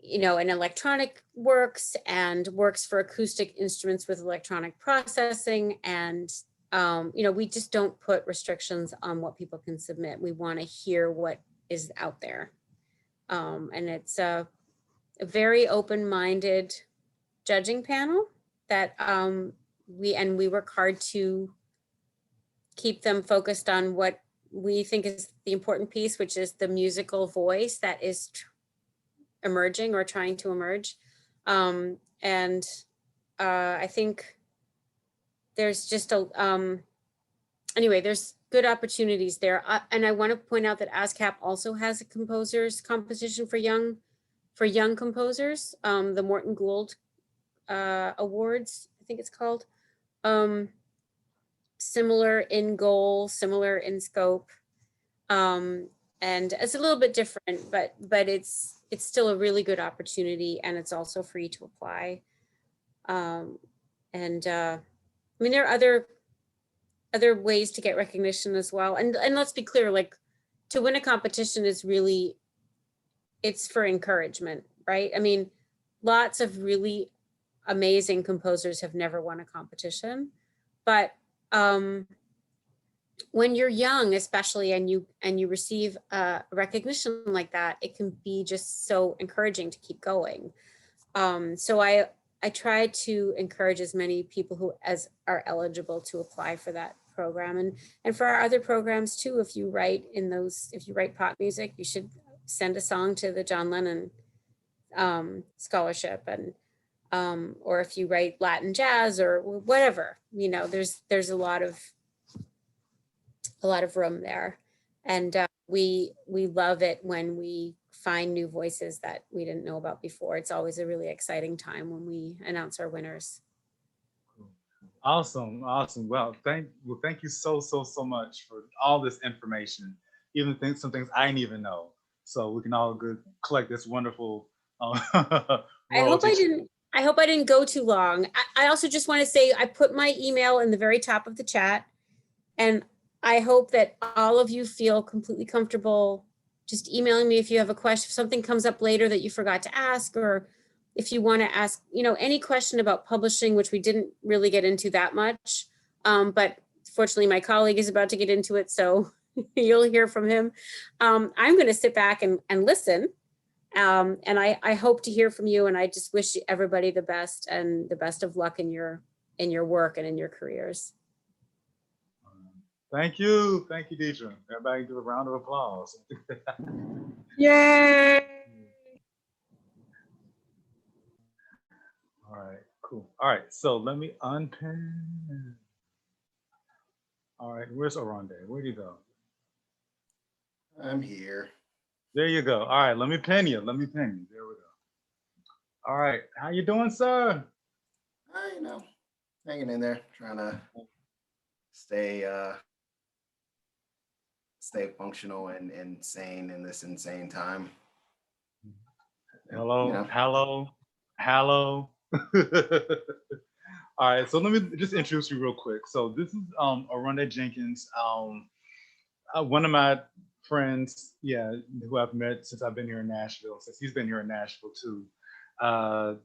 and electronic works and works for acoustic instruments with electronic processing. And, we just don't put restrictions on what people can submit. We want to hear what is out there. And it's a very open-minded judging panel that we work hard to keep them focused on what we think is the important piece, which is the musical voice that is emerging or trying to emerge. I think there's just a, anyway, there's good opportunities there. And I want to point out that ASCAP also has a composers competition for young composers, the Morton Gould Awards, I think it's called. Similar in goal, similar in scope. And it's a little bit different, but it's still a really good opportunity, and it's also free to apply. I mean, there are other ways to get recognition as well. And let's be clear, like, to win a competition is really, it's for encouragement, right? I mean, lots of really amazing composers have never won a competition, but when you're young, especially, and you receive recognition like that, it can be just so encouraging to keep going. So I try to encourage as many people who as are eligible to apply for that program, and for our other programs too. If you write pop music, you should send a song to the John Lennon scholarship, and or if you write Latin jazz or whatever, you know, there's a lot of room there. And we love it when we find new voices that we didn't know about before. It's always a really exciting time when we announce our winners. Awesome. Well, thank you so much for all this information. Even some things I didn't even know. So we can all collect this wonderful. I hope I didn't go too long. I also just want to say I put my email in the very top of the chat, and I hope that all of you feel completely comfortable just emailing me if you have a question, if something comes up later that you forgot to ask, or if you want to ask, you know, any question about publishing, which we didn't really get into that much. But fortunately, my colleague is about to get into it, so you'll hear from him. I'm going to sit back and listen. And I hope to hear from you, and I just wish everybody the best and the best of luck in your work and in your careers. Thank you, Deirdre. Everybody give a round of applause. Yay! All right, cool. All right, so let me unpin. All right, where's Orondé? Where'd you go? I'm here. There you go. All right, let me pin you. There we go. All right, how you doing, sir? You know, hanging in there, trying to stay functional and sane in this insane time. Hello, You know. hello. All right, so let me just introduce you real quick. So this is Orondé Jenkins, one of my friends, who I've met since I've been here in Nashville, since he's been here in Nashville too.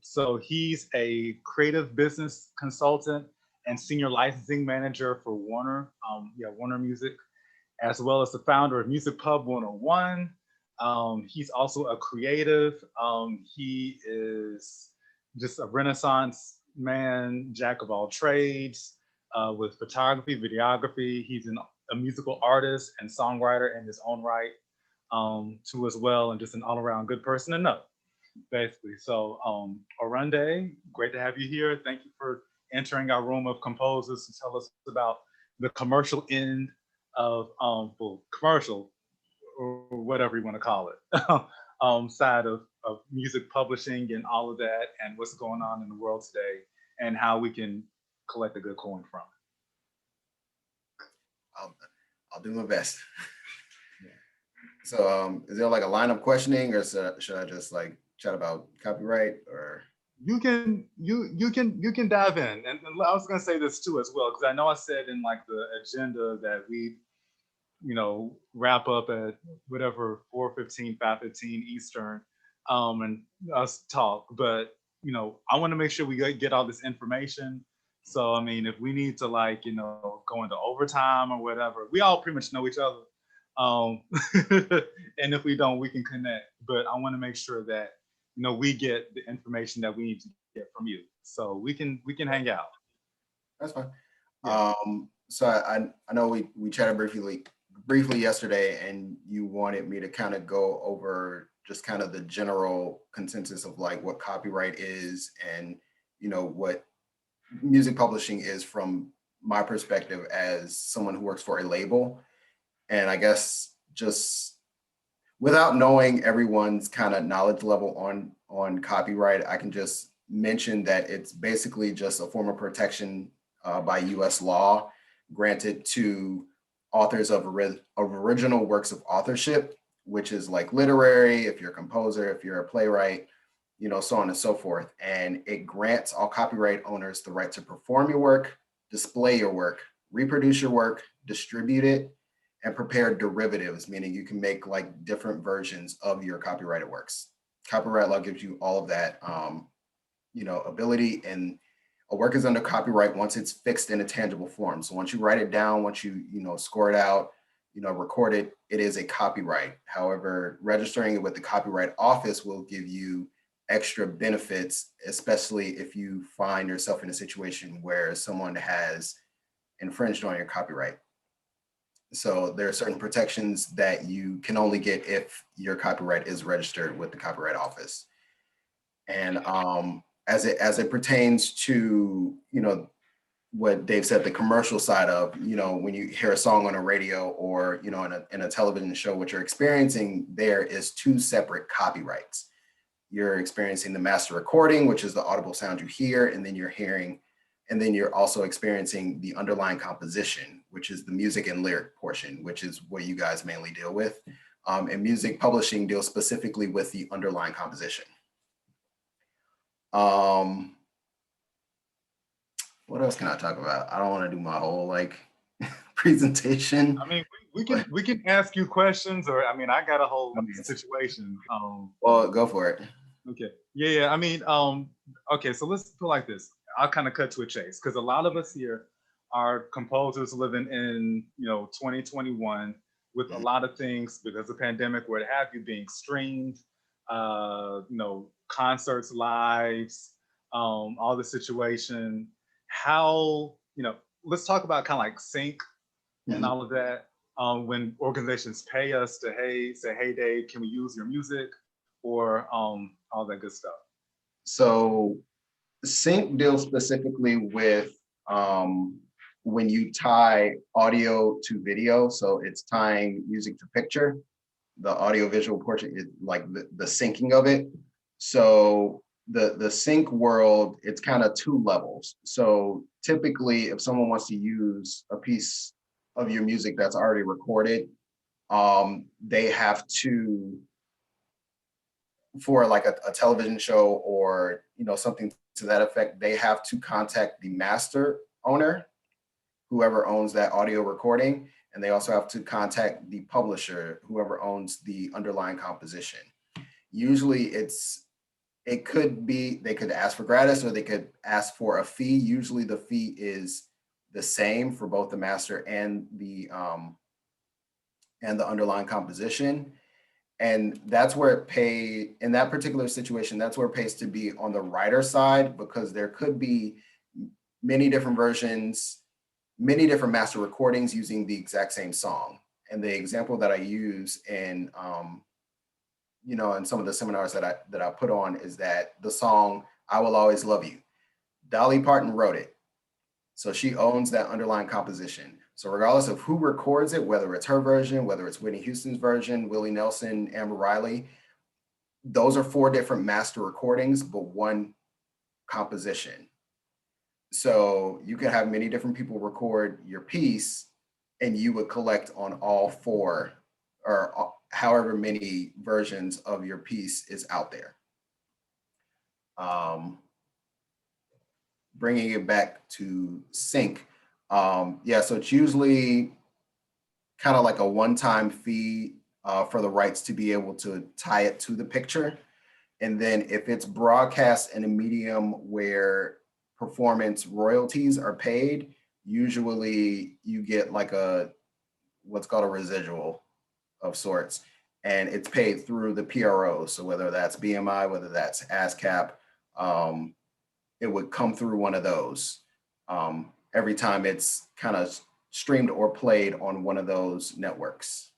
So he's a creative business consultant and senior licensing manager for Warner Music, as well as the founder of Music Pub 101. He's also a creative. He is just a Renaissance man, jack of all trades, with photography, videography. He's a musical artist and songwriter in his own right, too, as well, and just an all-around good person to know, basically. So Orondé, great to have you here. Thank you for entering our room of composers to tell us about the commercial end of commercial, or whatever you want to call it, side of music publishing and all of that, and what's going on in the world today, and how we can collect a good coin from it. I'll do my best. Yeah. So is there like a line of questioning, or should I just like chat about copyright, or? You can dive in. And I was gonna say this too as well, because I know I said in like the agenda that we, wrap up at whatever 4:15, 5:15 Eastern, and us talk. But I want to make sure we get all this information. So I mean, if we need to go into overtime or whatever, we all pretty much know each other. And if we don't, we can connect. But I want to make sure that we get the information that we need to get from you, so we can hang out. That's fine. Yeah. So I know we chatted briefly yesterday, and you wanted me to kind of go over just kind of the general consensus of like what copyright is, and what music publishing is from my perspective as someone who works for a label. And I guess just without knowing everyone's kind of knowledge level on copyright, I can just mention that it's basically just a form of protection by US law granted to authors of original works of authorship, which is like literary, if you're a composer, if you're a playwright, you know, so on and so forth. And it grants all copyright owners the right to perform your work, display your work, reproduce your work, distribute it, and prepare derivatives, meaning you can make like different versions of your copyrighted works. Copyright law gives you all of that, you know, ability, and a work is under copyright once it's fixed in a tangible form. So once you write it down, once you know, score it out, you know, record it, it is a copyright. However, registering it with the Copyright Office will give you extra benefits, especially if you find yourself in a situation where someone has infringed on your copyright. So there are certain protections that you can only get if your copyright is registered with the Copyright Office. And as it pertains to, you know, what Dave said, the commercial side of, you know, when you hear a song on a radio or, you know, in a television show, what you're experiencing there is two separate copyrights. You're experiencing the master recording, which is the audible sound you hear, and then you're also experiencing the underlying composition, which is the music and lyric portion, which is what you guys mainly deal with. And music publishing deals specifically with the underlying composition. What else can I talk about? I don't want to do my whole like presentation. I mean, we can ask you questions, or I mean, I got a whole situation. Well, go for it. Okay. Yeah. I mean, okay. So let's put it like this. I'll kind of cut to a chase because a lot of us here are composers living in, you know, 2021 with a lot of things because of the pandemic, what have you, being streamed, you know, concerts, lives, all the situation. How, you know, let's talk about kind of like sync and all of that. When organizations pay us to, say, hey, Dave, can we use your music, or all that good stuff? So sync deals specifically with when you tie audio to video. So it's tying music to picture. The audio visual portion is like the syncing of it. So the sync world, it's kind of two levels. So typically if someone wants to use a piece of your music that's already recorded, they have to, for like a television show or, you know, something to that effect, they have to contact the master owner, whoever owns that audio recording, and they also have to contact the publisher, whoever owns the underlying composition. Usually it could be, they could ask for gratis or they could ask for a fee. Usually the fee is the same for both the master and the underlying composition. And that's where it pays, in that particular situation, that's where it pays to be on the writer side, because there could be many different versions, many different master recordings using the exact same song. And the example that I use in, you know, in some of the seminars that I put on is that the song, I Will Always Love You, Dolly Parton wrote it. So she owns that underlying composition. So regardless of who records it, whether it's her version, whether it's Whitney Houston's version, Willie Nelson, Amber Riley, those are 4 different master recordings, but one composition. So you can have many different people record your piece and you would collect on all 4 or however many versions of your piece is out there. Bringing it back to sync. Yeah, so it's usually kind of like a one-time fee for the rights to be able to tie it to the picture. And then if it's broadcast in a medium where performance royalties are paid, usually you get like what's called a residual of sorts, and it's paid through the PRO. So whether that's BMI, whether that's ASCAP, it would come through one of those every time it's kind of streamed or played on one of those networks.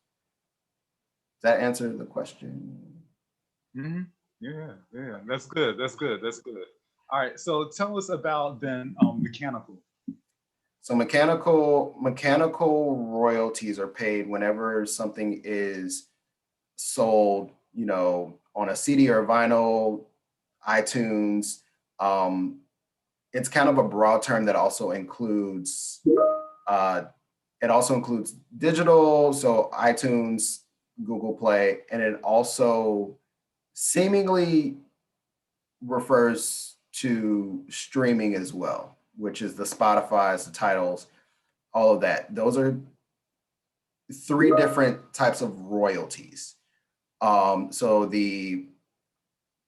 Does that answer the question? Mm-hmm. Yeah, that's good. All right, so tell us about then mechanical. So mechanical royalties are paid whenever something is sold, you know, on a CD or vinyl, iTunes. It's kind of a broad term that also includes digital, so iTunes, Google Play, and it also seemingly refers to streaming as well, which is the Spotify's, the titles, all of that. Those are three different types of royalties. So the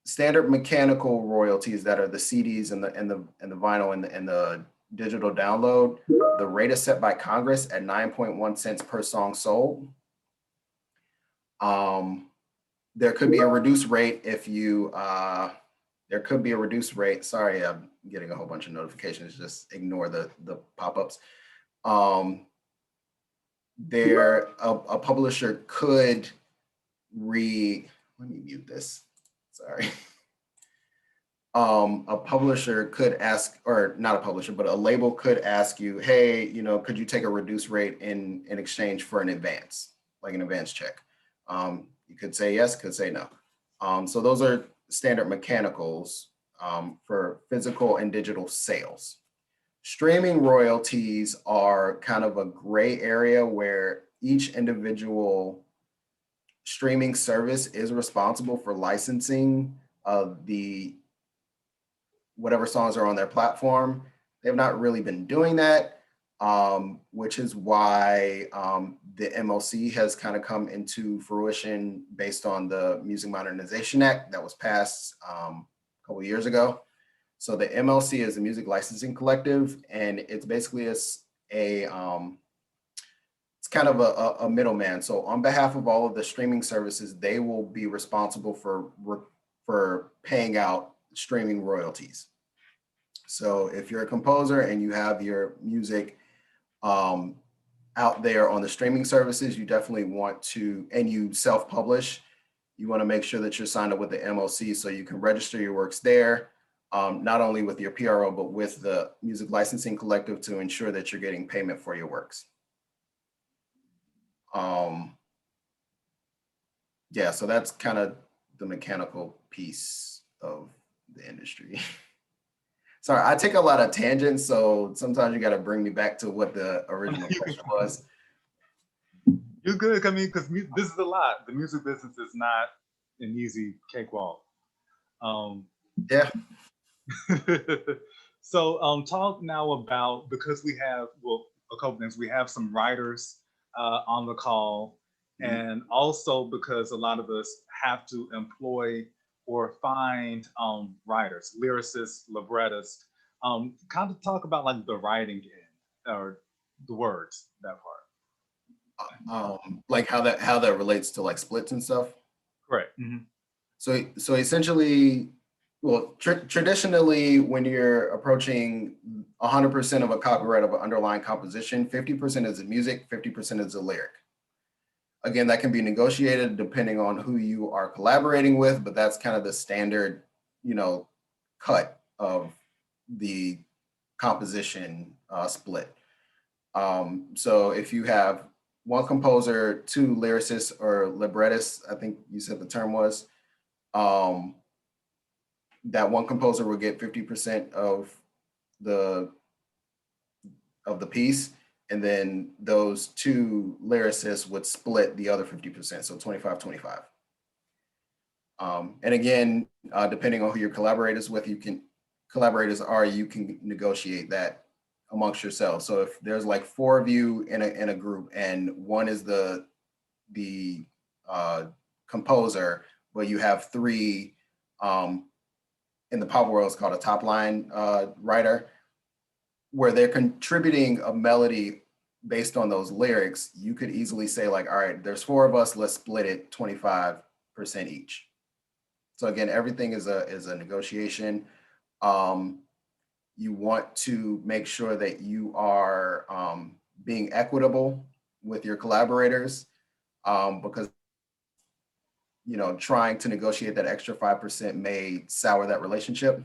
standard mechanical royalties that are the CDs and the vinyl and the digital download, the rate is set by Congress at 9.1 cents per song sold. There could be a reduced rate if you, sorry, I'm getting a whole bunch of notifications, just ignore the pop-ups. A publisher could let me mute this, sorry. A publisher could ask, or not a publisher, but a label could ask you, hey, you know, could you take a reduced rate in exchange for an advance, like an advance check? You could say yes, could say no. So those are standard mechanicals for physical and digital sales. Streaming royalties are kind of a gray area where each individual streaming service is responsible for licensing the whatever songs are on their platform. They've not really been doing that, which is why the MOC has kind of come into fruition based on the Music Modernization Act that was passed a couple of years ago. So the MLC is a music licensing collective, and it's basically it's kind of a middleman. So on behalf of all of the streaming services, they will be responsible for paying out streaming royalties. So if you're a composer and you have your music out there on the streaming services, you definitely want to, and you self-publish, you want to make sure that you're signed up with the MOC so you can register your works there, not only with your PRO, but with the Music Licensing Collective to ensure that you're getting payment for your works. Yeah, so that's kind of the mechanical piece of the industry. Sorry, I take a lot of tangents, so sometimes you got to bring me back to what the original question was. You're good. I mean, because this is a lot. The music business is not an easy cakewalk. Yeah. So talk now about, because we have, well, a couple things. We have some writers on the call, and also because a lot of us have to employ or find writers, lyricists, librettists. Kind of talk about like the writing end, or the words, that part. Like how that relates to like splits and stuff. Correct. Mm-hmm. So essentially, well, traditionally, when you're approaching 100% of a copyright of an underlying composition, 50% is the music, 50% is the lyric. Again, that can be negotiated depending on who you are collaborating with, but that's kind of the standard, you know, cut of the composition split. So if you have one composer, two lyricists or librettists, I think you said the term was, that one composer will get 50% of the piece, and then those two lyricists would split the other 50%, so 25-25. And again, depending on who your collaborators are, you can negotiate that amongst yourselves. So if there's like four of you in a group, and one is the composer, but you have three, in the pop world, it's called a top line writer, where they're contributing a melody based on those lyrics, you could easily say like, all right, there's four of us, let's split it 25% each. So again, everything is a negotiation. You want to make sure that you are being equitable with your collaborators, because you know, trying to negotiate that extra 5% may sour that relationship.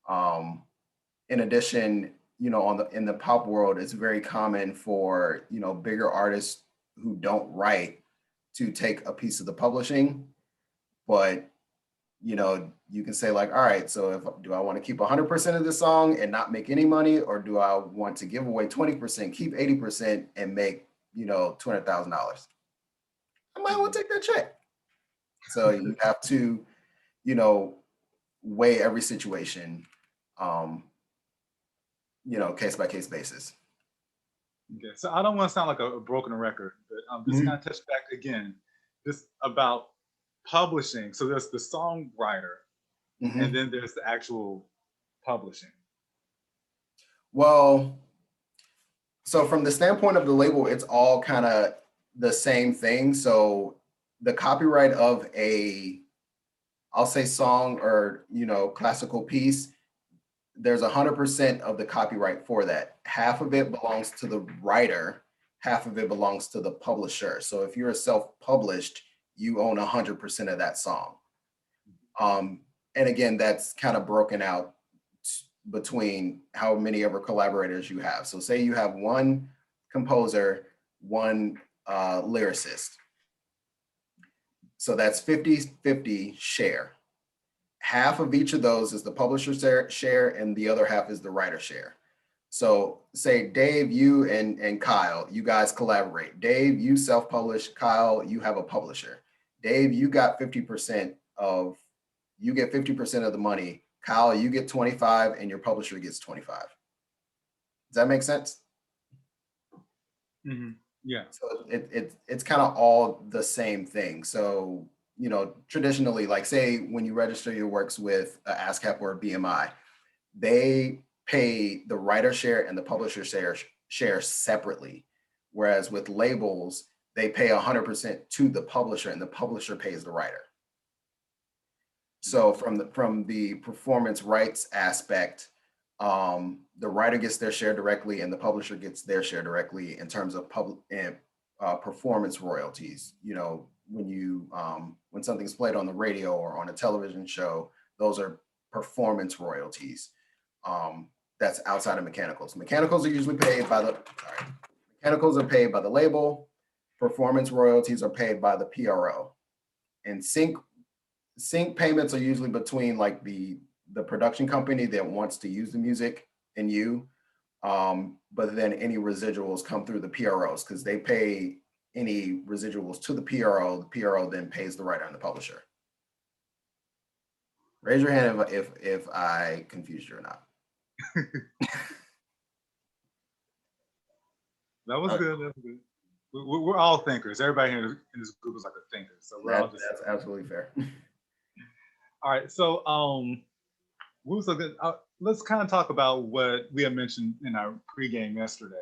In addition, in the pop world, it's very common for, bigger artists who don't write to take a piece of the publishing, but you can say like, all right, so do I want to keep 100% of the song and not make any money, or do I want to give away 20%, keep 80% and make, $200,000? I might want to take that check. So you have to, weigh every situation, case by case basis. Okay, so I don't want to sound like a broken record, but just kind of touch back again, just about publishing. So there's the songwriter, and then there's the actual publishing. Well, so from the standpoint of the label, it's all kind of the same thing. So the copyright of I'll say song or, classical piece, there's 100% of the copyright for that. Half of it belongs to the writer, half of it belongs to the publisher. So if you're self-published, you own 100% of that song. And again, that's kind of broken out between how many ever collaborators you have. So say you have one composer, one lyricist. So that's 50-50 share. Half of each of those is the publisher's share and the other half is the writer's share. So say Dave, you and Kyle, you guys collaborate. Dave, you self-publish. Kyle, you have a publisher. Dave, you got 50% of the money. Kyle, you get 25 and your publisher gets 25. Does that make sense? Mm-hmm. Yeah. So it's kind of all the same thing. So, traditionally, like say when you register your works with ASCAP or BMI, they pay the writer share and the publisher share separately. Whereas with labels, they pay 100% to the publisher and the publisher pays the writer. So from the performance rights aspect, the writer gets their share directly and the publisher gets their share directly in terms of performance royalties. When something's played on the radio or on a television show, those are performance royalties. That's outside of mechanicals. Mechanicals are usually paid by mechanicals are paid by the label. Performance royalties are paid by the PRO. And sync payments are usually between like the production company that wants to use the music and you, but then any residuals come through the PROs because they pay any residuals to the PRO. The PRO then pays the writer and the publisher. Raise your hand if I confused you or not. That was good. That was good. We're all thinkers. Everybody here in this group is like a thinker. So that's absolutely fair. All right. So let's kind of talk about what we had mentioned in our pregame yesterday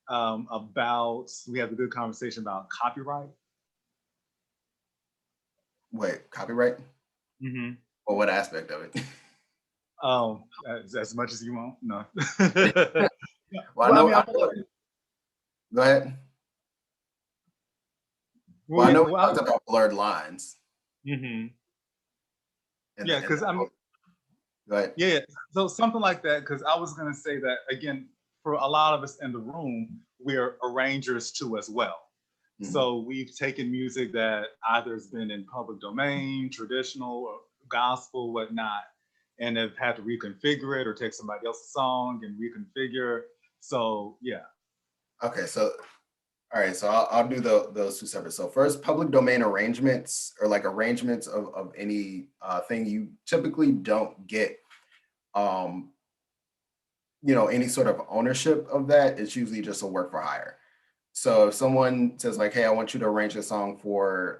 about, we had a good conversation about copyright. Wait, copyright? Mm-hmm. Or what aspect of it? As much as you want. No. Well, go ahead. Well, I know we talked about blurred lines. Mm-hmm. Yeah, because go ahead. Yeah, so something like that, because I was going to say that, again, for a lot of us in the room, we're arrangers too as well. Mm-hmm. So we've taken music that either has been in public domain, traditional, or gospel, whatnot, and have had to reconfigure it or take somebody else's song and reconfigure. So, yeah. Okay, so, all right, so I'll do those two separate. So first, public domain arrangements, or like arrangements of any thing, you typically don't get, any sort of ownership of that. It's usually just a work for hire. So if someone says like, hey, I want you to arrange a song for,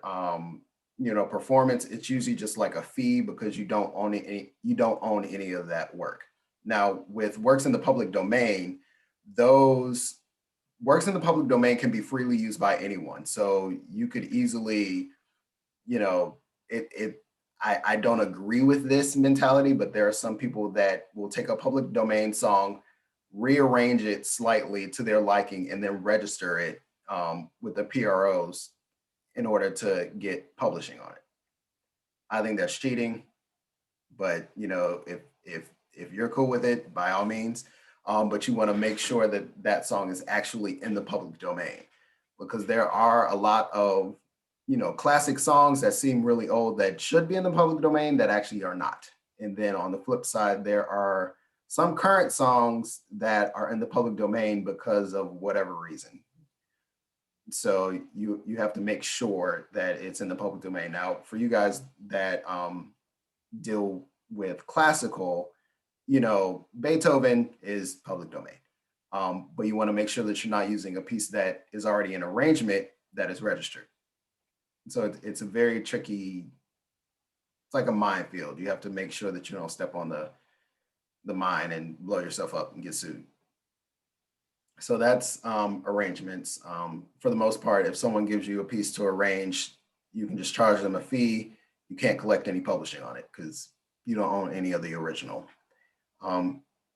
performance, it's usually just like a fee because you don't own any of that work. Now with works in the public domain, those works in the public domain can be freely used by anyone. So you could easily, I don't agree with this mentality, but there are some people that will take a public domain song, rearrange it slightly to their liking, and then register it with the PROs in order to get publishing on it. I think that's cheating, but if you're cool with it, by all means. but you want to make sure that that song is actually in the public domain, because there are a lot of, you know, classic songs that seem really old that should be in the public domain that actually are not. And then on the flip side, there are some current songs that are in the public domain because of whatever reason. So you have to make sure that it's in the public domain. Now, for you guys that deal with classical, you know, Beethoven is public domain. But you want to make sure that you're not using a piece that is already an arrangement that is registered. So it's a very tricky, it's like a minefield. You have to make sure that you don't step on the mine and blow yourself up and get sued. So that's arrangements. For the most part, if someone gives you a piece to arrange, you can just charge them a fee. You can't collect any publishing on it because you don't own any of the original.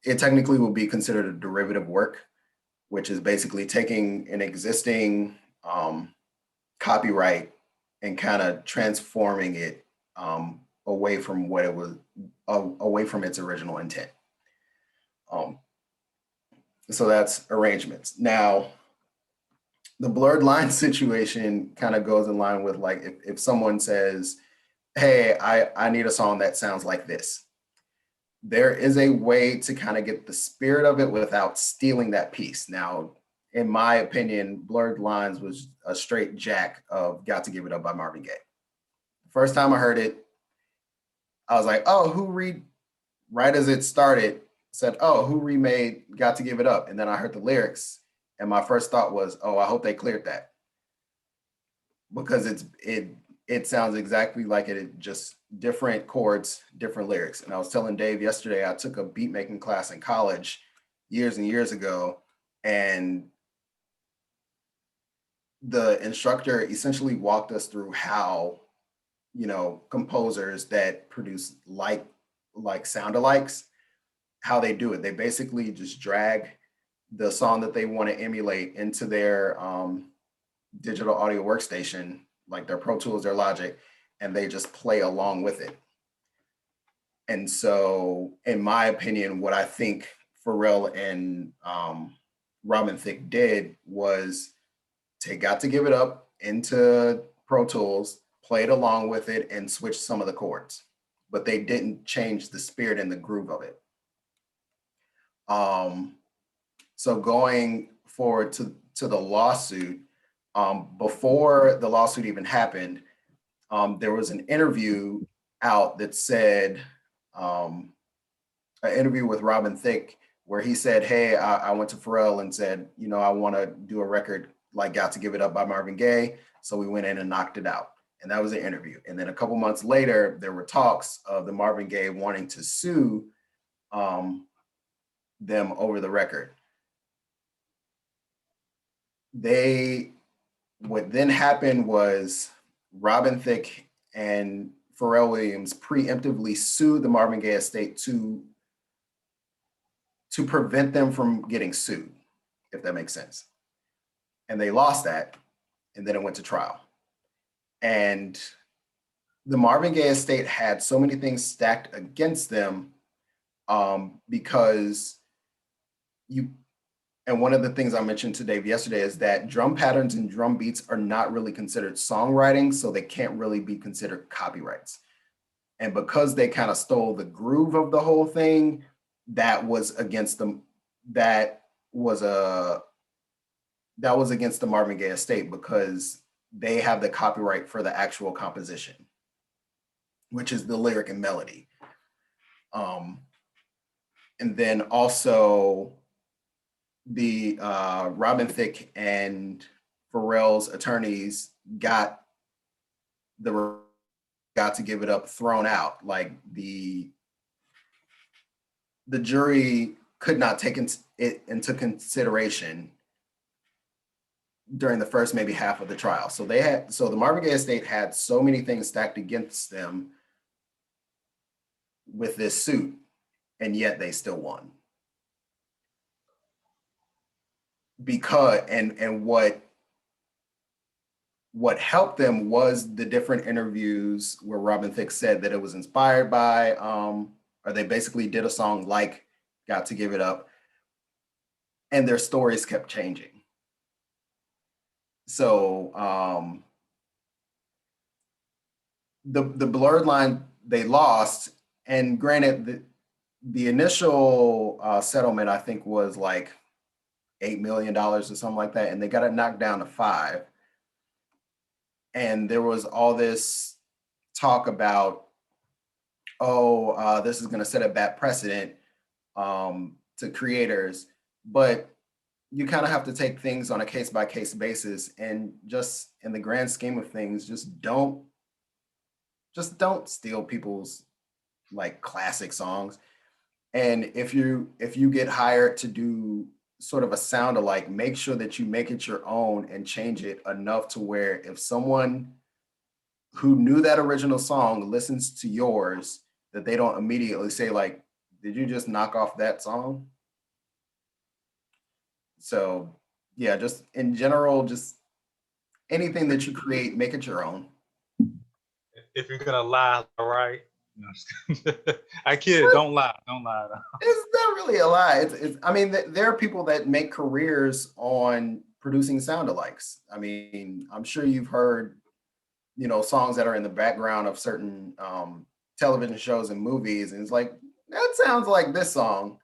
It technically will be considered a derivative work, which is basically taking an existing copyright and kind of transforming it away from what it was, away from its original intent. So that's arrangements. Now, the blurred line situation kind of goes in line with, like, if someone says, hey, I need a song that sounds like this. There is a way to kind of get the spirit of it without stealing that piece. Now, in my opinion, Blurred Lines was a straight jack of Got to Give It Up by Marvin Gaye. The first time I heard it, I was like, oh, right as it started, said, oh, who remade Got to Give It Up? And then I heard the lyrics, and my first thought was, oh, I hope they cleared that. Because it sounds exactly like it, just different chords, different lyrics. And I was telling Dave yesterday, I took a beat making class in college years and years ago, and the instructor essentially walked us through how, you know, composers that produce like sound-alikes, how they do it. They basically just drag the song that they want to emulate into their digital audio workstation, like their Pro Tools, their Logic, and they just play along with it. And so, in my opinion, what I think Pharrell and Robin Thicke did was take Got to Give It Up into Pro Tools, played along with it, and switched some of the chords, but they didn't change the spirit and the groove of it. So going forward to the lawsuit, before the lawsuit even happened, there was an interview out that said, an interview with Robin Thicke, where he said, hey, I went to Pharrell and said, you know, I want to do a record like Got to Give It Up by Marvin Gaye. So we went in and knocked it out. And that was an interview. And then a couple months later, there were talks of the Marvin Gaye wanting to sue them over the record. What then happened was Robin Thicke and Pharrell Williams preemptively sued the Marvin Gaye estate to prevent them from getting sued, if that makes sense. And they lost that, and then it went to trial. And the Marvin Gaye estate had so many things stacked against them because and one of the things I mentioned to Dave yesterday is that drum patterns and drum beats are not really considered songwriting, so they can't really be considered copyrights. And because they kind of stole the groove of the whole thing, that was against them. That was against the Marvin Gaye estate because they have the copyright for the actual composition, which is the lyric and melody. And then also the Robin Thicke and Pharrell's attorneys got to Give It Up thrown out. Like the jury could not take it into consideration during the first maybe half of the trial. So the Marvin Gaye estate had so many things stacked against them with this suit, and yet they still won. Because and what helped them was the different interviews where Robin Thicke said that it was inspired by or they basically did a song like Got to Give It Up, and their stories kept changing. So the blurred line they lost, and granted, the initial settlement I think was like $8 million or something like that, and they got it knocked down to 5. And there was all this talk about, this is going to set a bad precedent to creators, but you kind of have to take things on a case-by-case basis, and just in the grand scheme of things, just don't steal people's like classic songs. And if you get hired to do sort of a sound alike, make sure that you make it your own and change it enough to where if someone who knew that original song listens to yours, that they don't immediately say like, did you just knock off that song? So yeah, just in general, just anything that you create, make it your own. If you're gonna lie, all right. No, I kid. Don't lie. Don't lie. It's not really a lie. I mean, there are people that make careers on producing sound alikes. I mean, I'm sure you've heard, songs that are in the background of certain television shows and movies, and it's like, that sounds like this song,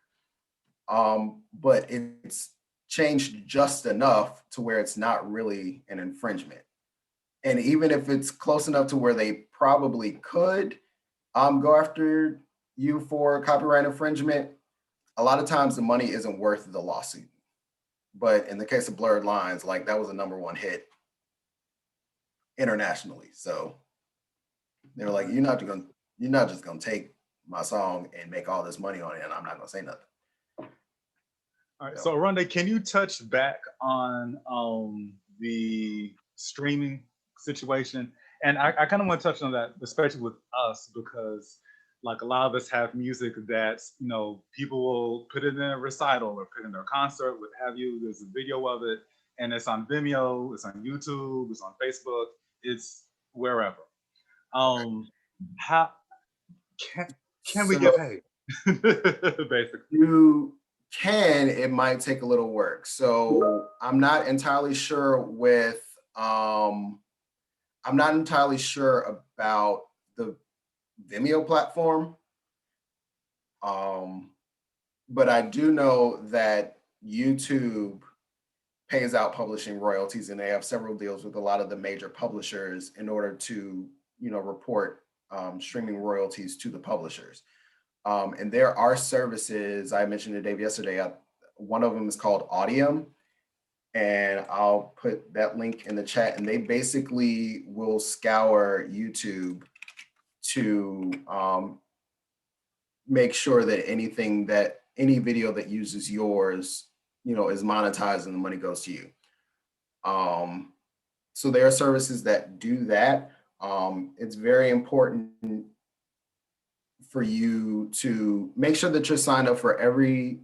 but it's changed just enough to where it's not really an infringement. And even if it's close enough to where they probably could go after you for copyright infringement, a lot of times the money isn't worth the lawsuit. But in the case of Blurred Lines, like that was a #1 hit internationally. So they're like, you're not just gonna take my song and make all this money on it, and I'm not gonna say nothing. All right. So Orondé, can you touch back on the streaming situation? And I kind of want to touch on that, especially with us, because like a lot of us have music that's, people will put it in a recital or put it in their concert, what have you. There's a video of it, and it's on Vimeo, it's on YouTube, it's on Facebook, it's wherever. How can we get paid? Basically. You can, it might take a little work. So I'm not entirely sure about the Vimeo platform. But I do know that YouTube pays out publishing royalties, and they have several deals with a lot of the major publishers in order to, report streaming royalties to the publishers. And there are services, I mentioned to Dave yesterday, one of them is called Audium, and I'll put that link in the chat, and they basically will scour YouTube to make sure that any video that uses yours, is monetized and the money goes to you. So there are services that do that. It's very important for you to make sure that you're signed up for every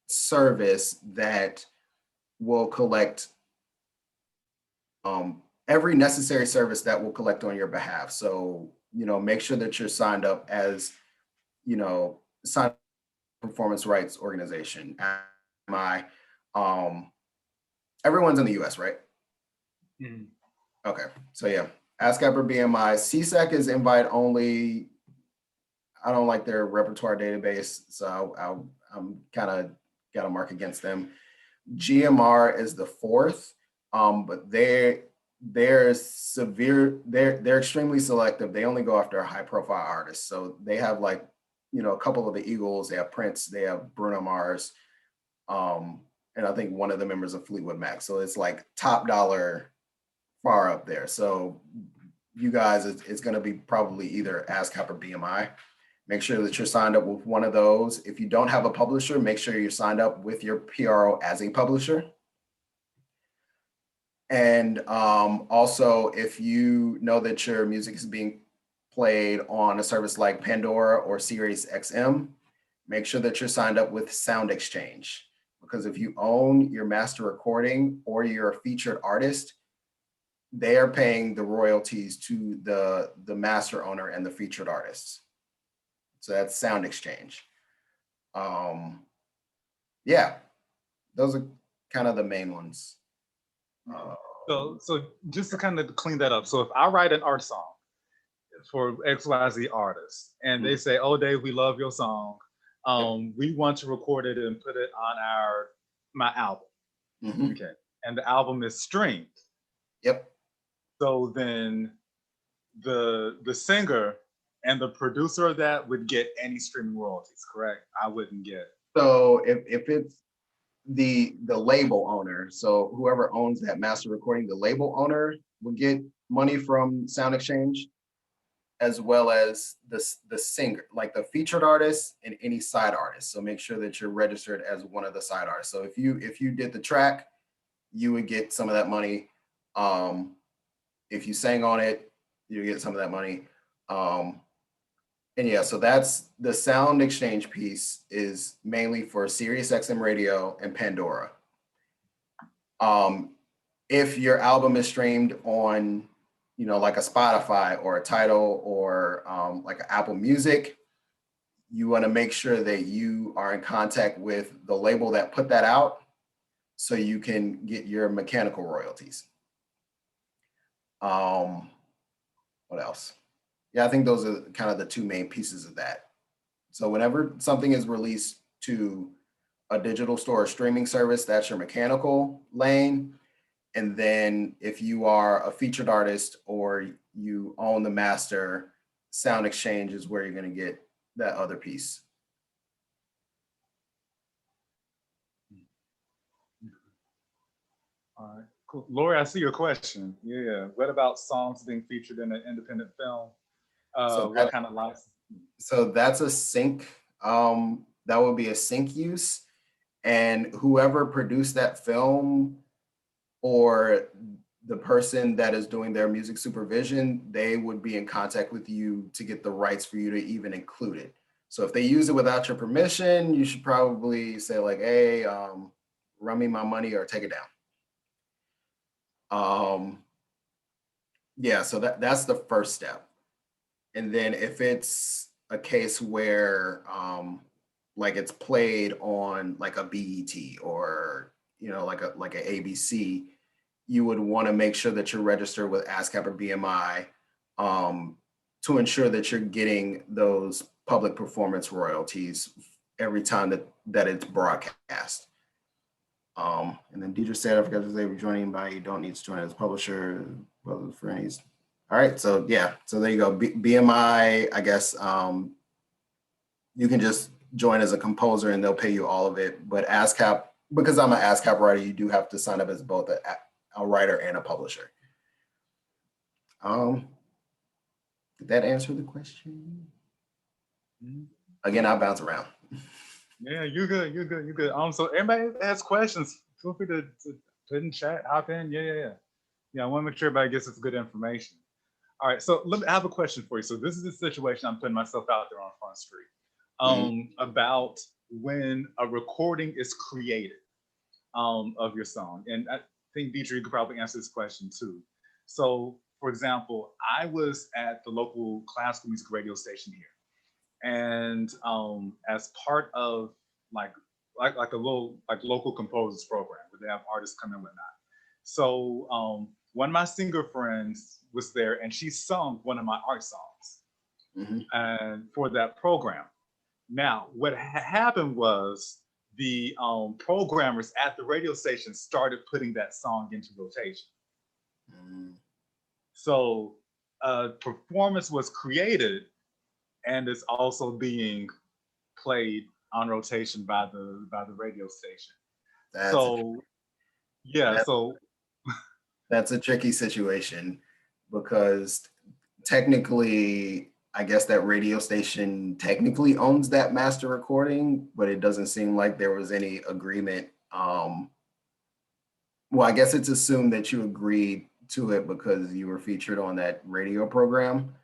service that will collect, every necessary service that will collect on your behalf. So, make sure that you're signed up as, signed up performance rights organization. Everyone's in the US, right? Mm-hmm. Okay, so yeah, ASCAP or BMI. CSEC is invite only. I don't like their repertoire database, so I'm kind of got a mark against them. GMR is the 4th, but they're extremely selective. They only go after high profile artists. So they have like, a couple of the Eagles, they have Prince, they have Bruno Mars, and I think one of the members of Fleetwood Mac. So it's like top dollar, far up there. So you guys, it's going to be probably either ASCAP or BMI. Make sure that you're signed up with one of those. If you don't have a publisher, make sure you're signed up with your PRO as a publisher. And also, if you know that your music is being played on a service like Pandora or Sirius XM, make sure that you're signed up with Sound Exchange. Because if you own your master recording or you're a featured artist, they are paying the royalties to the master owner and the featured artists. So that's Sound Exchange. Yeah. those are kind of the main ones. So just to kind of clean that up. So if I write an art song for XYZ artist and they say, "Oh, Dave, we love your song. We want to record it and put it on my album." Okay. And the album is streamed. Yep. So then the singer and the producer of that would get any streaming royalties, correct? I wouldn't get. So if it's the label owner, so whoever owns that master recording, the label owner would get money from Sound Exchange, as well as the singer, like the featured artist and any side artist. So make sure that you're registered as one of the side artists. So if you did the track, you would get some of that money. If you sang on it, you get some of that money. And yeah, so that's the Sound Exchange piece is mainly for Sirius XM Radio and Pandora. If your album is streamed on, like a Spotify or a Tidal or like an Apple Music, you want to make sure that you are in contact with the label that put that out so you can get your mechanical royalties. What else? Yeah, I think those are kind of the two main pieces of that. So whenever something is released to a digital store or streaming service, that's your mechanical lane. And then if you are a featured artist or you own the master, Sound Exchange is where you're going to get that other piece. All right, cool. Lori, I see your question. Yeah. What about songs being featured in an independent film? What kind of license? So that's a sync. That would be a sync use. And whoever produced that film or the person that is doing their music supervision, they would be in contact with you to get the rights for you to even include it. So if they use it without your permission, you should probably say like, "Hey, run me my money or take it down." Yeah, so that's the first step. And then if it's a case where like it's played on like a BET or like a ABC, you would want to make sure that you're registered with ASCAP or BMI to ensure that you're getting those public performance royalties every time that it's broadcast. And then Deirdre said, I forgot to say, we're joining by, you don't need to join as publisher, well, for any. All right, so yeah, so there you go. BMI, I guess you can just join as a composer and they'll pay you all of it. But ASCAP, because I'm an ASCAP writer, you do have to sign up as both a writer and a publisher. Did that answer the question? Again, I'll bounce around. Yeah, you're good. So everybody has questions, feel free to put in chat, hop in. Yeah, I want to make sure everybody gets this good information. All right, so I have a question for you. So this is the situation I'm putting myself out there on Front Street about when a recording is created of your song. And I think, Deirdre, you could probably answer this question too. So, for example, I was at the local classical music radio station here. And as part of like a little local composers program where they have artists come in and whatnot. So one of my singer friends was there and she sung one of my art songs and for that program. Now, what happened was the programmers at the radio station started putting that song into rotation. So a performance was created and it's also being played on rotation by the radio station. That's a tricky situation because technically, I guess that radio station technically owns that master recording, but it doesn't seem like there was any agreement. Well, I guess it's assumed that you agreed to it because you were featured on that radio program.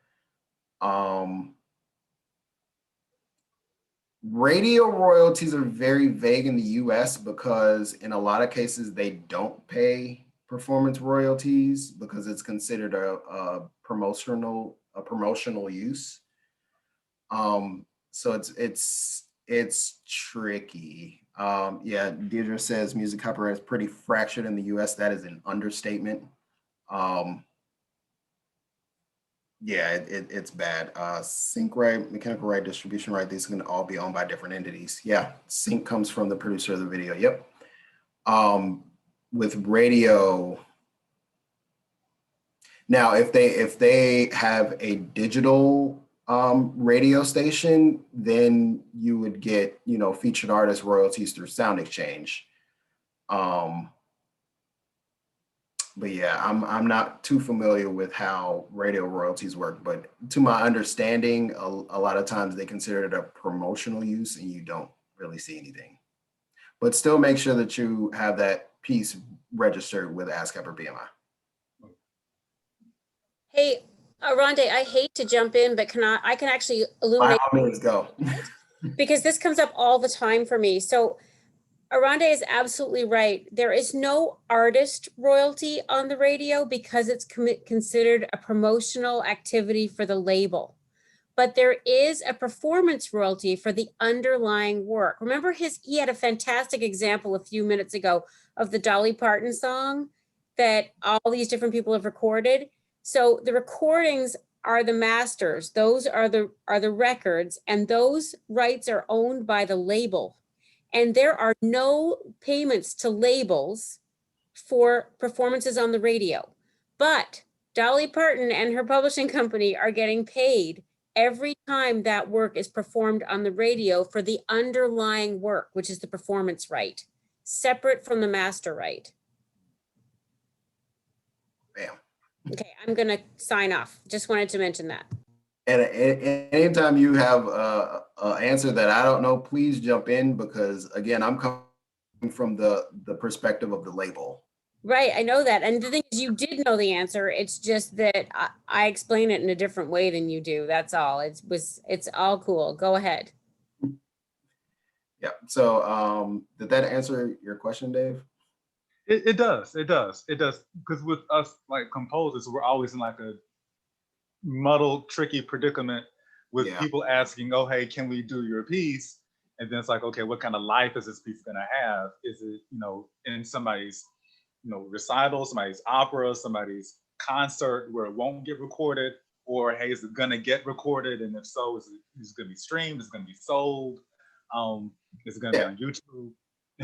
Radio royalties are very vague in the US because in a lot of cases they don't pay performance royalties because it's considered a promotional use. So it's it's tricky. Yeah, Deirdre says music copyright is pretty fractured in the US. That is an understatement. Yeah, it's bad. Sync right, mechanical right, distribution right, these can all be owned by different entities. Yeah, sync comes from the producer of the video. Yep. With radio, now if they have a digital radio station, then you would get, you know, featured artist royalties through Sound Exchange. But yeah, I'm not too familiar with how radio royalties work, but to my understanding, a lot of times they consider it a promotional use and you don't really see anything. But still make sure that you have that piece registered with ASCAP or BMI. Hey, Orondé, I hate to jump in, but I can actually By illuminate all means, go. because this comes up all the time for me. So Orondé is absolutely right. There is no artist royalty on the radio because it's considered a promotional activity for the label. But there is a performance royalty for the underlying work. Remember he had a fantastic example a few minutes ago of the Dolly Parton song that all these different people have recorded. So the recordings are the masters. Those are the records, and those rights are owned by the label. And there are no payments to labels for performances on the radio. But Dolly Parton and her publishing company are getting paid every time that work is performed on the radio for the underlying work, which is the performance right, separate from the master right. Bam. Okay, I'm gonna sign off. Just wanted to mention that. And anytime you have an answer that I don't know, please jump in, because again, I'm coming from the perspective of the label. Right, I know that. And the thing is, you did know the answer. It's just that I explain it in a different way than you do. That's all. It's all cool. Go ahead. Yeah. So did that answer your question, Dave? It does. Because with us, like composers, we're always in like a muddled, tricky predicament with people asking, oh, hey, can we do your piece? And then it's like, okay, what kind of life is this piece gonna have? Is it, you know, in somebody's, you know, recital, somebody's opera, somebody's concert where it won't get recorded? Or hey, is it gonna get recorded? And if so, is it gonna be streamed? Is it gonna be sold? Is it gonna be on YouTube?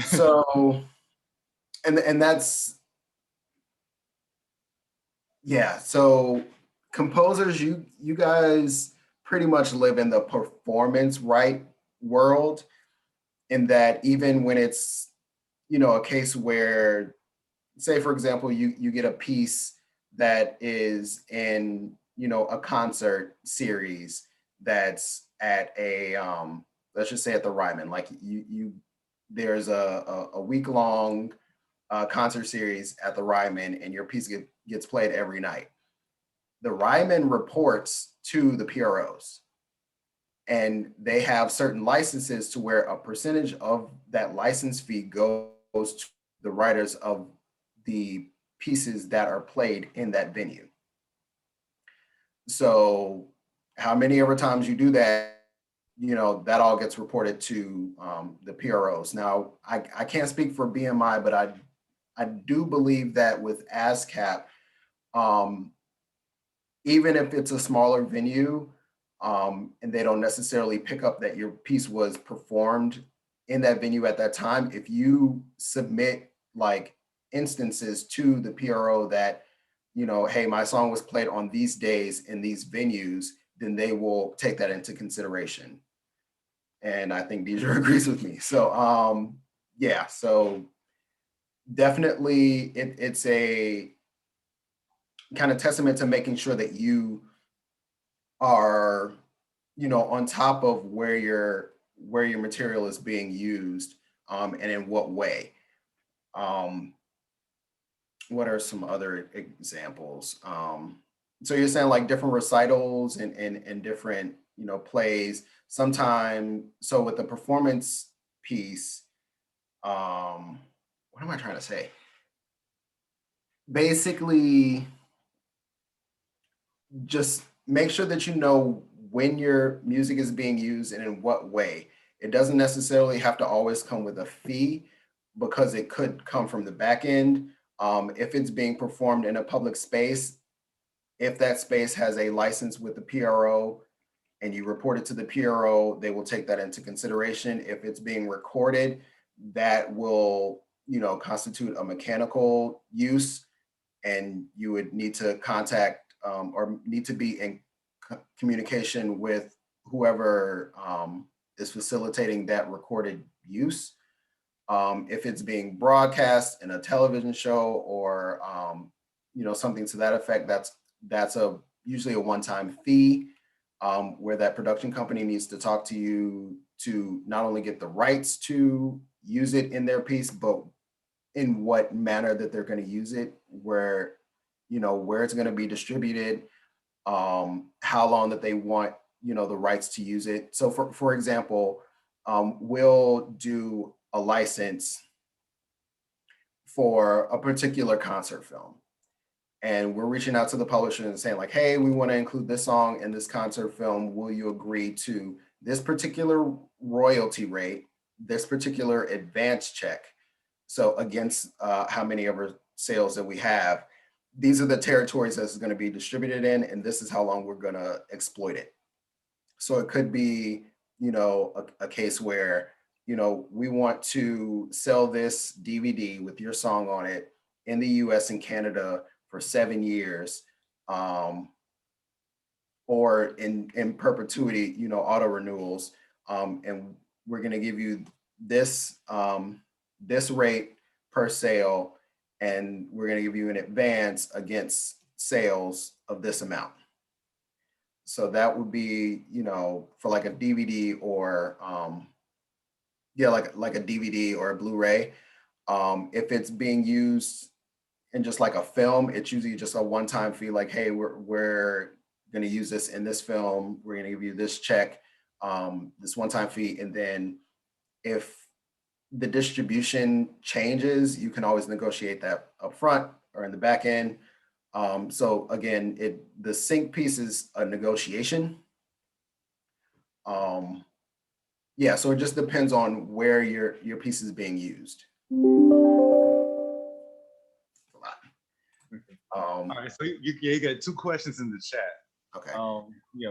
So, and that's, yeah. So composers, you guys pretty much live in the performance right world, in that even when it's, you know, a case where, say for example, you get a piece that is in, you know, a concert series that's at a let's just say at the Ryman, like there's a week-long concert series at the Ryman, and your piece gets played every night. The Ryman reports to the PROs, and they have certain licenses to where a percentage of that license fee goes to the writers of the pieces that are played in that venue. So how many ever times you do that, you know, that all gets reported to the PROs. Now, I can't speak for BMI, but I do believe that with ASCAP, even if it's a smaller venue, and they don't necessarily pick up that your piece was performed in that venue at that time, if you submit like instances to the PRO that, you know, hey, my song was played on these days in these venues, then they will take that into consideration. And I think Deirdre agrees with me. So yeah, so definitely it's a kind of testament to making sure that you are, you know, on top of where your material is being used, and in what way. What are some other examples? So you're saying like different recitals and different, you know, plays. Sometime, so with the performance piece, what am I trying to say? Basically, just make sure that you know when your music is being used and in what way. It doesn't necessarily have to always come with a fee because it could come from the back end. If it's being performed in a public space, if that space has a license with the PRO and you report it to the PRO, they will take that into consideration. If it's being recorded, that will, constitute a mechanical use, and you would need to contact or need to be in communication with whoever is facilitating that recorded use. If it's being broadcast in a television show or something to that effect, that's usually a one-time fee where that production company needs to talk to you to not only get the rights to use it in their piece, but in what manner that they're going to use it, where it's going to be distributed, how long that they want the rights to use it. So for example, we'll do a license for a particular concert film, and we're reaching out to the publisher and saying like, hey, we want to include this song in this concert film. Will you agree to this particular royalty rate, this particular advance check? So against how many of our sales that we have, these are the territories that it's going to be distributed in, and this is how long we're going to exploit it. So it could be, a case where, we want to sell this DVD with your song on it in the US and Canada for 7 years, or in perpetuity, auto renewals. And we're going to give you this, this rate per sale, and we're going to give you an advance against sales of this amount. So that would be, for like a DVD or like a DVD or a Blu-ray. If it's being used in just like a film, it's usually just a one-time fee. Like, hey, we're going to use this in this film. We're going to give you this check, this one-time fee, and then if the distribution changes, you can always negotiate that up front or in the back end. So again, the sync piece is a negotiation. So it just depends on where your piece is being used. All right, so you got 2 questions in the chat. Okay.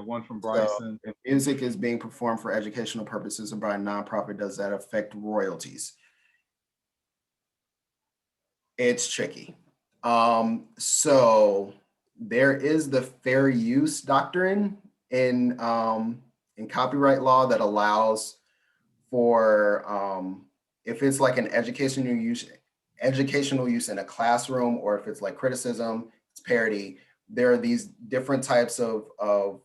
One from Bryson. So if music is being performed for educational purposes or by a nonprofit, does that affect royalties? It's tricky. So there is the fair use doctrine in copyright law that allows for if it's like an educational use in a classroom, or if it's like criticism, it's parody. There are these different types of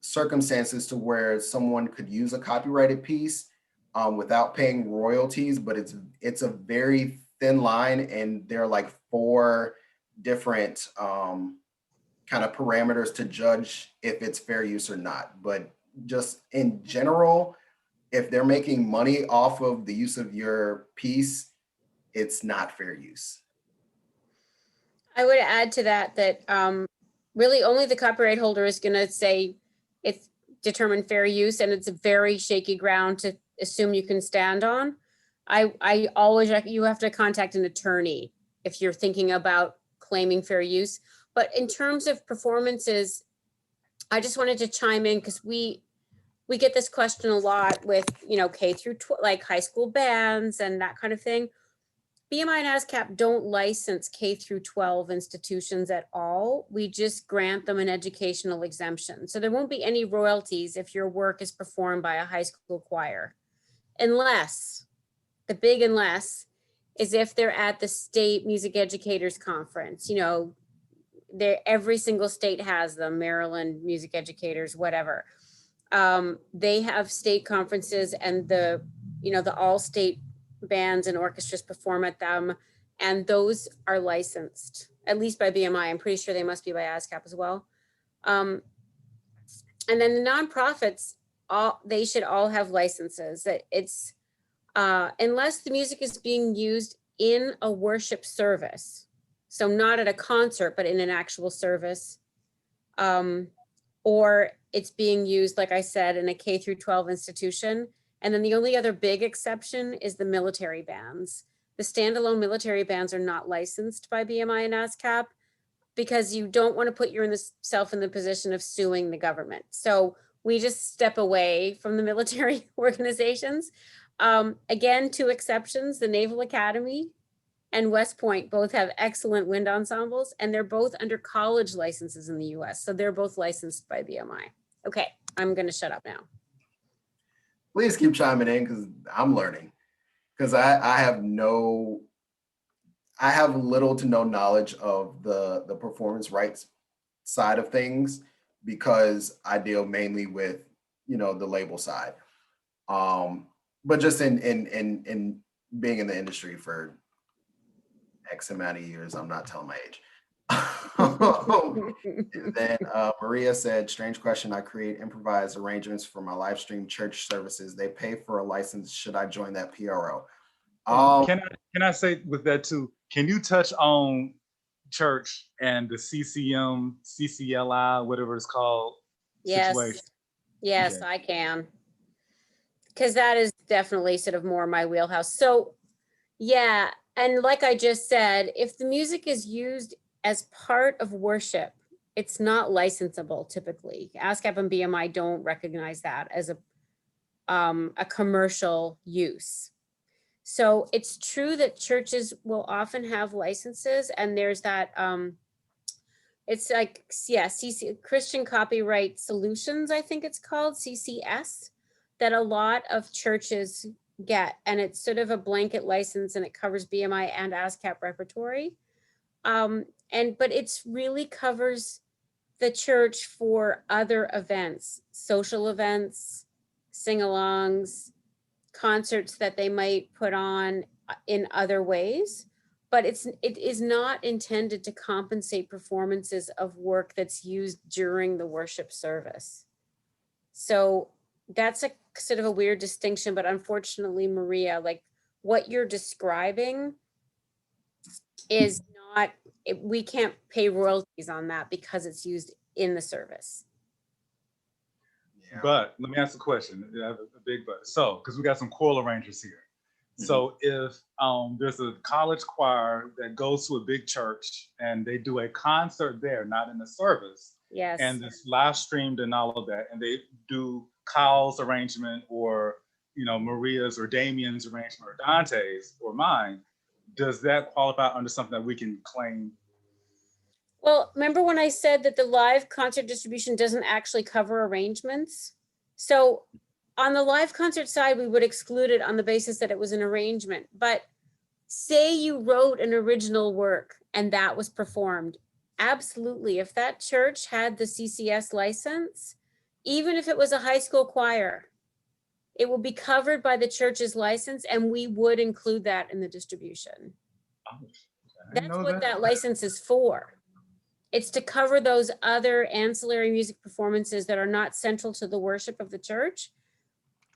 circumstances to where someone could use a copyrighted piece without paying royalties, but it's a very thin line, and there are like 4 different kind of parameters to judge if it's fair use or not. But just in general, if they're making money off of the use of your piece, it's not fair use. I would add to that really only the copyright holder is going to say it's determined fair use, and it's a very shaky ground to assume you can stand on. I always, you have to contact an attorney if you're thinking about claiming fair use. But in terms of performances, I just wanted to chime in because we get this question a lot with, K through like high school bands and that kind of thing. BMI and ASCAP don't license K through 12 institutions at all. We just grant them an educational exemption. So there won't be any royalties if your work is performed by a high school choir. Unless, the big unless, is if they're at the state music educators conference. Every single state has them, Maryland music educators, whatever. They have state conferences, and the all state bands and orchestras perform at them, and those are licensed, at least by BMI. I'm pretty sure they must be by ASCAP as well. And then the nonprofits, they should all have licenses. That it's unless the music is being used in a worship service, so not at a concert, but in an actual service, or it's being used, like I said, in a K through 12 institution. And then the only other big exception is the military bands. The standalone military bands are not licensed by BMI and ASCAP because you don't want to put yourself in the position of suing the government. So we just step away from the military organizations. Again, 2 exceptions, the Naval Academy and West Point both have excellent wind ensembles, and they're both under college licenses in the US. So they're both licensed by BMI. Okay, I'm gonna shut up now. Please keep chiming in because I'm learning. Because I have little to no knowledge of the performance rights side of things because I deal mainly with, you know, the label side. But just in being in the industry for X amount of years, I'm not telling my age. And then Maria said, strange question. I create improvised arrangements for my live stream church services. They pay for a license. Should I join that PRO? Can I say with that too, can you touch on church and the CCM, CCLI, whatever it's called, situation? Yes, Okay. I can. Because that is definitely sort of more my wheelhouse. So yeah, and like I just said, if the music is used as part of worship, it's not licensable typically. ASCAP and BMI don't recognize that as a commercial use. So it's true that churches will often have licenses, and there's that, it's like, yeah, Christian Copyright Solutions, I think it's called, CCS, that a lot of churches get, and it's sort of a blanket license, and it covers BMI and ASCAP repertory. But it's really covers the church for other events, social events, sing-alongs, concerts that they might put on in other ways, but it is not intended to compensate performances of work that's used during the worship service. So that's a sort of a weird distinction, but unfortunately, Maria, like what you're describing is not, we can't pay royalties on that because it's used in the service. But let me ask a question. I have a big but. So, because we got some choral arrangers here. So if there's a college choir that goes to a big church and they do a concert there, not in the service, Yes. and it's live streamed and all of that, and they do Kyle's arrangement or, you know, Maria's or Damien's arrangement or Dante's or mine, does that qualify under something that we can claim? Well, remember when I said that the live concert distribution doesn't actually cover arrangements? So on the live concert side, we would exclude it on the basis that it was an arrangement. But say you wrote an original work and that was performed, absolutely. If that church had the CCS license, even if it was a high school choir, it will be covered by the church's license, and we would include that in the distribution. That's what that license is for. It's to cover those other ancillary music performances that are not central to the worship of the church.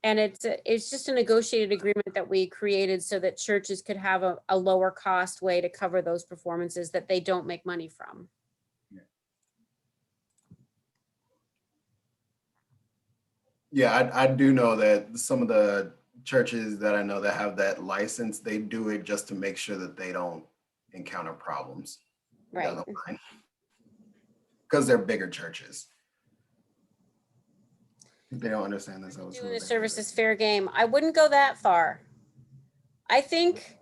And it's just a negotiated agreement that we created so that churches could have a lower cost way to cover those performances that they don't make money from. Yeah, I do know that some of the churches that I know that have that license, they do it just to make sure that they don't encounter problems. Right. Because they're bigger churches. They don't understand this. Doing the service is fair game. I wouldn't go that far. I think.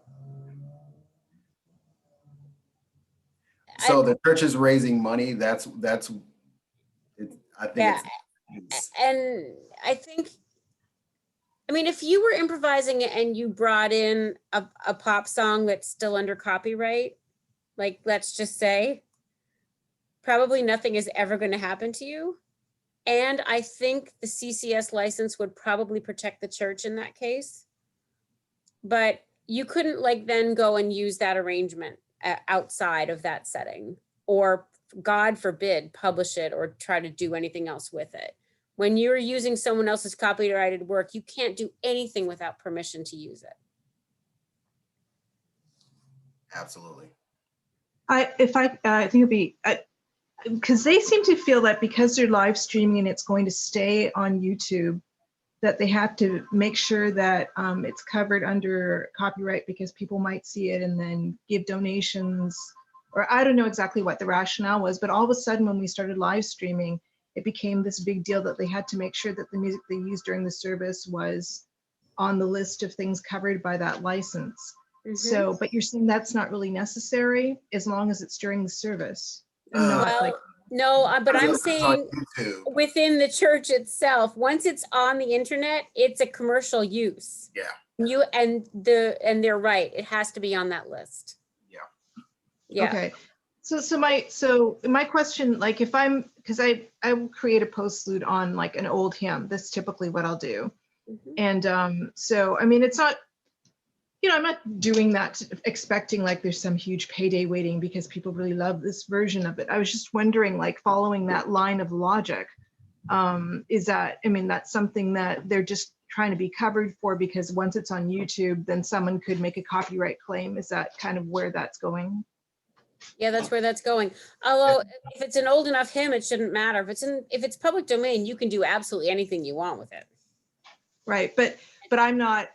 So the church is raising money. That's it, I think. Yeah. And I think, I mean, if you were improvising and you brought in a pop song that's still under copyright, like let's just say, probably nothing is ever going to happen to you. And I think the CCS license would probably protect the church in that case. But you couldn't like then go and use that arrangement outside of that setting, or God forbid, publish it or try to do anything else with it. When you're using someone else's copyrighted work, you can't do anything without permission to use it. Absolutely. I think it'd be, because they seem to feel that because they're live streaming and it's going to stay on YouTube, that they have to make sure that it's covered under copyright because people might see it and then give donations, or I don't know exactly what the rationale was, but all of a sudden when we started live streaming, it became this big deal that they had to make sure that the music they used during the service was on the list of things covered by that license. So, but you're saying that's not really necessary as long as it's during the service and not Well, like. no, but I'm It's on saying YouTube. within the church itself, once it's on the internet, it's a commercial use. Yeah. And they're right, it has to be on that list. Yeah. Yeah. Okay. So my question, like if I'm, because I will create a postlude on like an old hymn. That's typically what I'll do. And so, I mean, it's not, I'm not doing that expecting like there's some huge payday waiting because people really love this version of it. I was just wondering, like following that line of logic, is that, I mean, that's something that they're just trying to be covered for because once it's on YouTube, then someone could make a copyright claim. Is that kind of where that's going? Yeah, that's where that's going. Although if it's an old enough hymn, it shouldn't matter. If it's public domain, you can do absolutely anything you want with it. Right, but I'm not,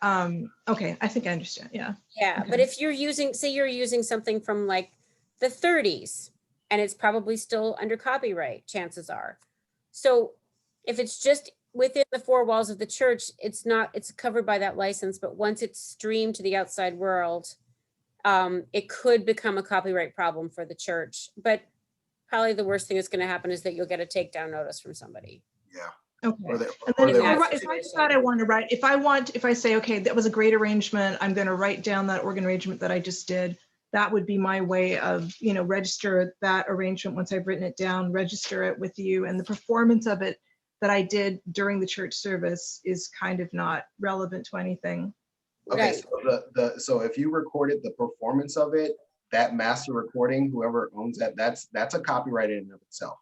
okay, I think I understand, yeah. Yeah, Okay. but if you're using, say you're using something from like the 30s and it's probably still under copyright, chances are. So if it's just within the four walls of the church, it's covered by that license, but once it's streamed to the outside world, it could become a copyright problem for the church. But probably the worst thing that's going to happen is that you'll get a takedown notice from somebody. Yeah. Okay. Or And then if or I decide I want to write, if I say, okay, that was a great arrangement, I'm going to write down that organ arrangement that I just did. That would be my way of, register that arrangement once I've written it down, register it with you, and the performance of it that I did during the church service is kind of not relevant to anything. Okay, Right. so so if you recorded the performance of it, that master recording, whoever owns that, that's a copyright in and of itself.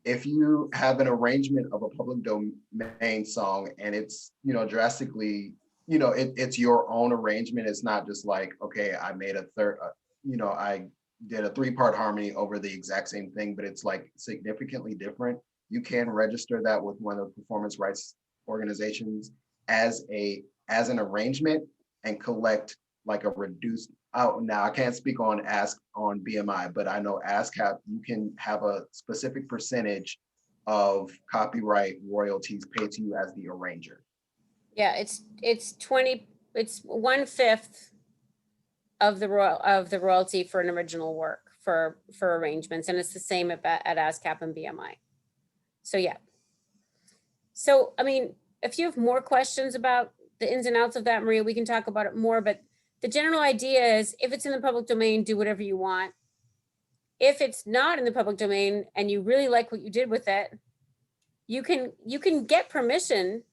If you have an arrangement of a public domain song and it's, drastically, it's your own arrangement. It's not just like, okay, I made a third, I did a 3-part harmony over the exact same thing, but it's like significantly different. You can register that with one of the performance rights organizations as an arrangement and collect like a reduced out. Now I can't speak on BMI, but I know ASCAP, you can have a specific percentage of copyright royalties paid to you as the arranger. Yeah, it's 1/5 of the royalty for an original work for arrangements, and it's the same at ASCAP and BMI. So yeah. So I mean, if you have more questions about the ins and outs of that, Maria, we can talk about it more, but the general idea is if it's in the public domain, do whatever you want. If it's not in the public domain and you really like what you did with it, you can get permission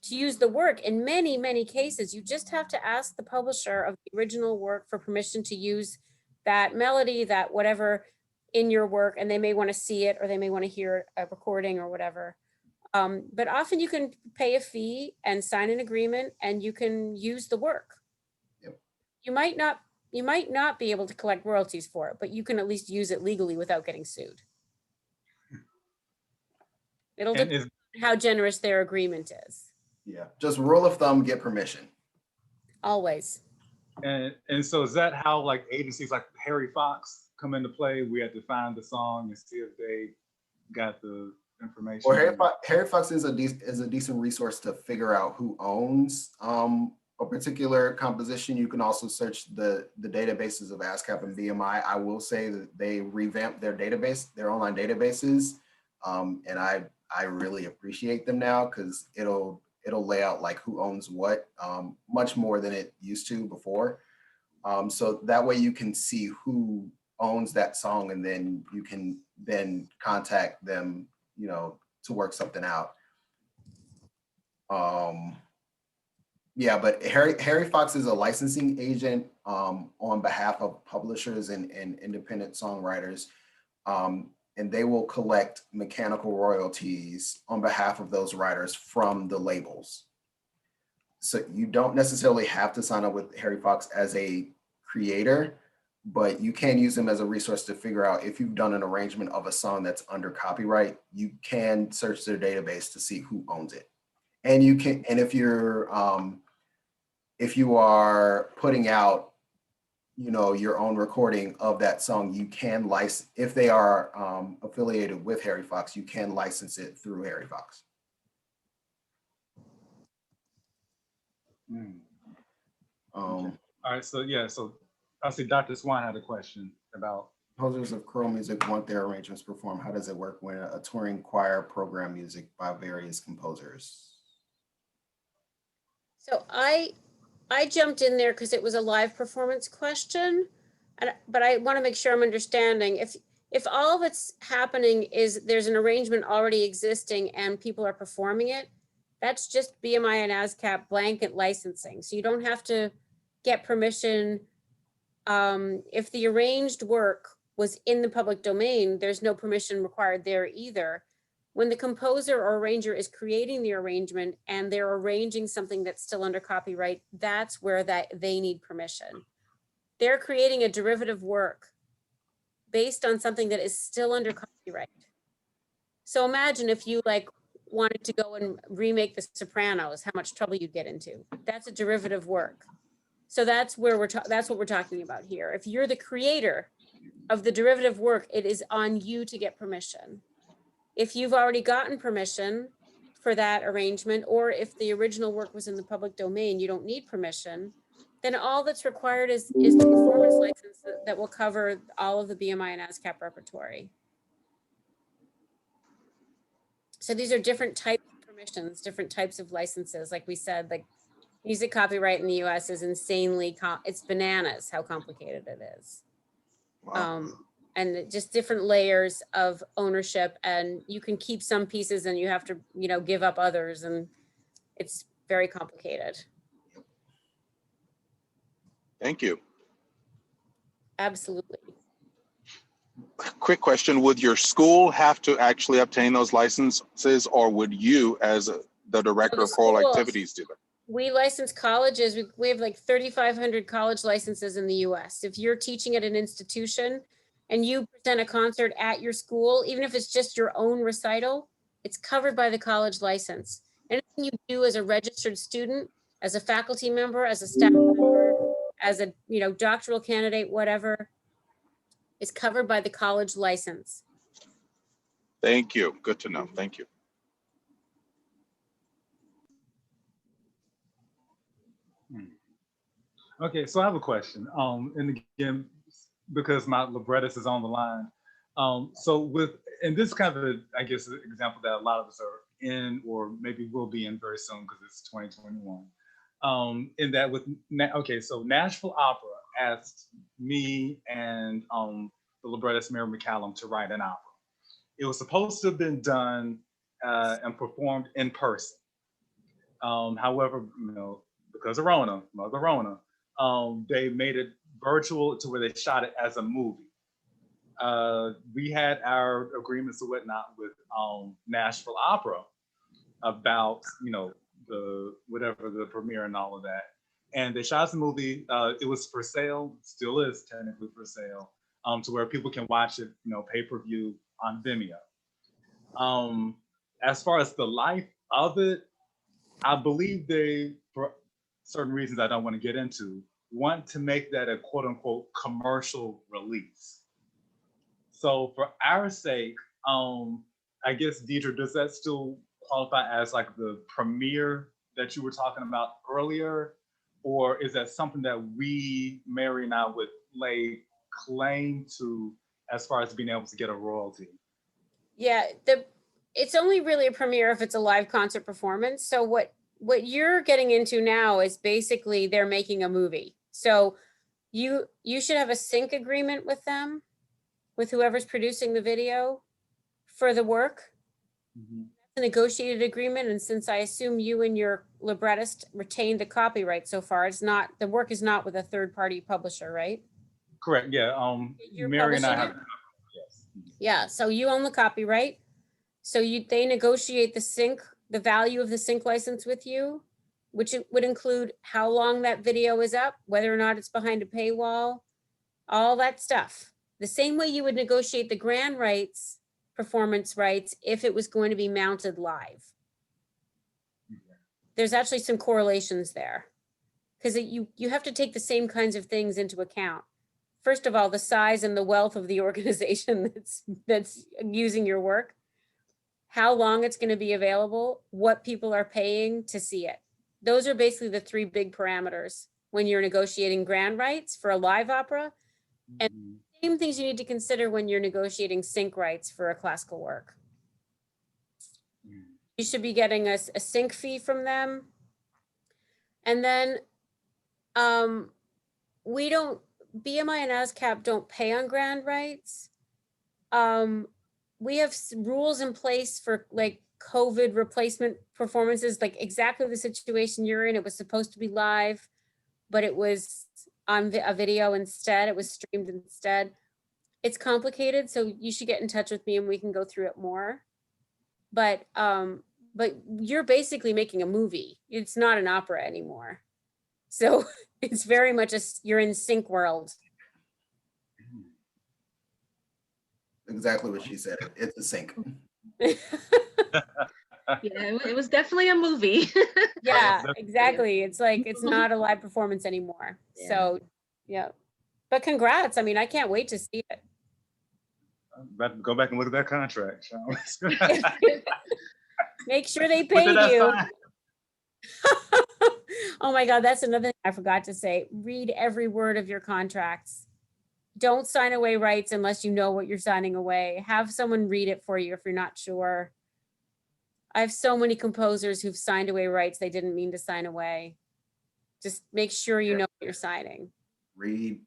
to use the work. In many, many cases, you just have to ask the publisher of the original work for permission to use that melody, that whatever in your work, and they may want to see it or they may want to hear a recording or whatever. But often you can pay a fee and sign an agreement and you can use the work. Yep. You might not be able to collect royalties for it, but you can at least use it legally without getting sued. It'll depend on how generous their agreement is. Yeah, just rule of thumb, get permission. Always. And so is that how like agencies like Harry Fox come into play? We have to find the song and see if they got the information. Well, Harry Fox is a decent resource to figure out who owns a particular composition. You can also search the databases of ASCAP and BMI. I will say that they revamped their database, their online databases, and I really appreciate them now because it'll lay out like who owns what much more than it used to before. So that way you can see who owns that song, and then you can then contact them, to work something out. Yeah, but Harry Fox is a licensing agent on behalf of publishers and independent songwriters. And they will collect mechanical royalties on behalf of those writers from the labels. So you don't necessarily have to sign up with Harry Fox as a creator, but you can use them as a resource to figure out if you've done an arrangement of a song that's under copyright. You can search their database to see who owns it. And you can, and if you are putting out, you know, your own recording of that song, you can license, if they are affiliated with Harry Fox, you can license it through Harry Fox. All right, so yeah, so I see Dr. Swan had a question about. Composers of choral music want their arrangements performed. How does it work when a touring choir program music by various composers? So I jumped in there because it was a live performance question, but I want to make sure I'm understanding. If all that's happening is there's an arrangement already existing and people are performing it, that's just BMI and ASCAP blanket licensing. So you don't have to get permission. If the arranged work was in the public domain, there's no permission required there either. When the composer or arranger is creating the arrangement and they're arranging something that's still under copyright, that's where they need permission. They're creating a derivative work based on something that is still under copyright. So imagine if you like wanted to go and remake The Sopranos, how much trouble you'd get into. That's a derivative work. So that's where that's what we're talking about here. If you're the creator of the derivative work, it is on you to get permission. If you've already gotten permission for that arrangement, or if the original work was in the public domain, you don't need permission, then all that's required is the performance license that will cover all of the BMI and ASCAP repertory. So these are different types of permissions, different types of licenses. Like we said, like music copyright in the US is insanely, it's bananas how complicated it is. Wow. And just different layers of ownership, and you can keep some pieces and you have to, you know, give up others, and it's very complicated. Thank you. Absolutely. Quick question, would your school have to actually obtain those licenses, or would you as the director of choral activities do that? We license colleges. We have like 3,500 college licenses in the US. If you're teaching at an institution and you present a concert at your school, even if it's just your own recital, it's covered by the college license. Anything you do as a registered student, as a faculty member, as a staff member, as a, you know, doctoral candidate, whatever, is covered by the college license. Thank you. Good to know. Thank you. Okay, so I have a question. And again, because my librettist is on the line. And this kind of, I guess, an example that a lot of us are in, or maybe will be in very soon because it's 2021. In that so Nashville Opera asked me and the librettist Mary McCallum to write an opera. It was supposed to have been done and performed in person. However, you know, because of Mother Rona, they made it virtual to where they shot it as a movie. We had our agreements and whatnot with Nashville Opera about, you know, the premiere and all of that. And they shot the movie. It was for sale, still is technically for sale, to where people can watch it, you know, pay-per-view on Vimeo. As far as the life of it, I believe they, for certain reasons I don't want to get into, want to make that a quote unquote commercial release. So for our sake, I guess, Deirdre, does that still qualify as like the premiere that you were talking about earlier? Or is that something that we, Mary and I, would lay claim to as far as being able to get a royalty? Yeah, it's only really a premiere if it's a live concert performance. So what you're getting into now is basically they're making a movie. So you should have a sync agreement with them, with whoever's producing the video for the work. Mm-hmm. A negotiated agreement, and since I assume you and your librettist retained the copyright so far, the work is not with a third-party publisher, right? Correct. Yeah. Mary and I have. Yes. Yeah. So you own the copyright. So they negotiate the value of the sync license with you, which would include how long that video is up, whether or not it's behind a paywall, all that stuff. The same way you would negotiate the grand rights, performance rights, if it was going to be mounted live. There's actually some correlations there, because you have to take the same kinds of things into account. First of all, the size and the wealth of the organization that's using your work, how long it's going to be available, what people are paying to see it. Those are basically the three big parameters when you're negotiating grand rights for a live opera. And same things you need to consider when you're negotiating sync rights for a classical work. You should be getting a sync fee from them. And then we don't, BMI and ASCAP don't pay on grand rights. We have rules in place for like COVID replacement performances, like exactly the situation you're in. It was supposed to be live, but it was on a video instead. It was streamed instead. It's complicated, so you should get in touch with me and we can go through it more. But you're basically making a movie. It's not an opera anymore. So it's very much you're in sync world. Exactly what she said. It's a sync. Yeah, it was definitely a movie. Yeah, exactly. It's like, it's not a live performance anymore. Yeah. So, yeah. But congrats. I mean, I can't wait to see it. I'm about to go back and look at that contract. Make sure they When did paid I you. sign? Oh my God, that's another thing I forgot to say. Read every word of your contracts. Don't sign away rights unless you know what you're signing away. Have someone read it for you if you're not sure. I have so many composers who've signed away rights they didn't mean to sign away. Just make sure you know what you're signing. Read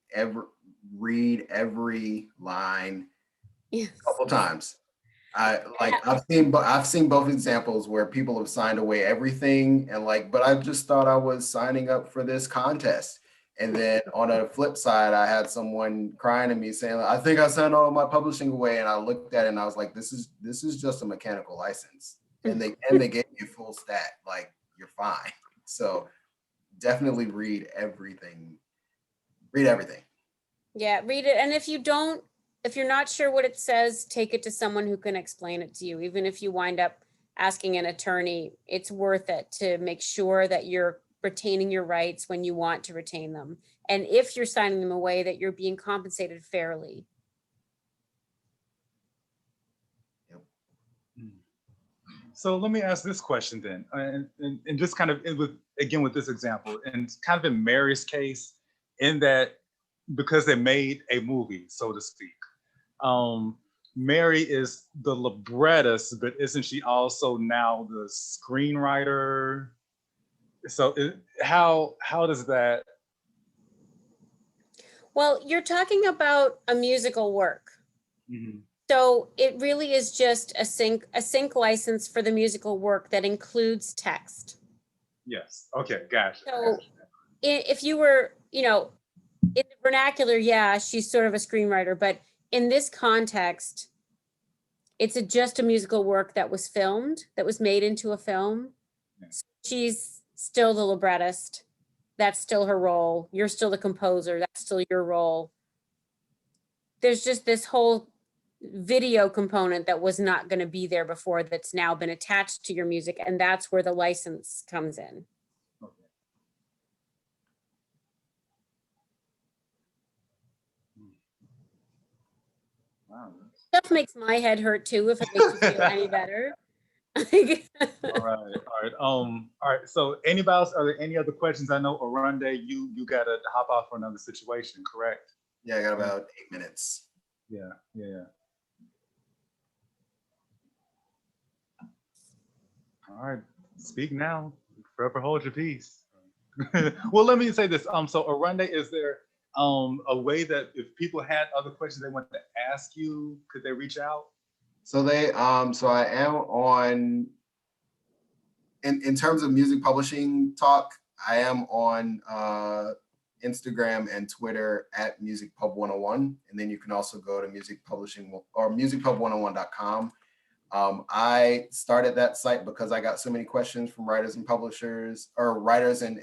every line Yes. a couple times. I've seen both examples where people have signed away everything and but I just thought I was signing up for this contest. And then on a flip side, I had someone crying to me saying, I think I signed all my publishing away. And I looked at it and I was like, this is just a mechanical license. And they gave you full stat, like you're fine. So definitely read everything. Read everything. Yeah, read it. And if you're not sure what it says, take it to someone who can explain it to you. Even if you wind up asking an attorney, it's worth it to make sure that you're retaining your rights when you want to retain them. And if you're signing them away, that you're being compensated fairly. So let me ask this question then, and just kind of with this example, and kind of in Mary's case, in that because they made a movie, so to speak, Mary is the librettist, but isn't she also now the screenwriter? So how does that? Well, you're talking about a musical work. Mm-hmm. So it really is just a sync license for the musical work that includes text. Yes. Okay. Gotcha. So if you were, in the vernacular, yeah, she's sort of a screenwriter, but in this context, it's just a musical work that was filmed, that was made into a film. Yeah. So she's still the librettist. That's still her role. You're still the composer. That's still your role. There's just this whole video component that was not going to be there before that's now been attached to your music, and that's where the license comes in. Okay. Wow. Stuff makes my head hurt too if it makes you feel any better. All right. So anybody else, are there any other questions? I know Orondé, you gotta hop off for another situation, correct? Yeah, I got about 8 minutes. Yeah. All right, speak now, forever hold your peace. Well, let me say this. So Orondé, is there a way that if people had other questions they want to ask you, could they reach out? So so I am on, in terms of music publishing talk, I am on Instagram and Twitter at musicpub101. And then you can also go to music publishing or musicpub101.com. I started that site because I got so many questions from writers and publishers, or writers and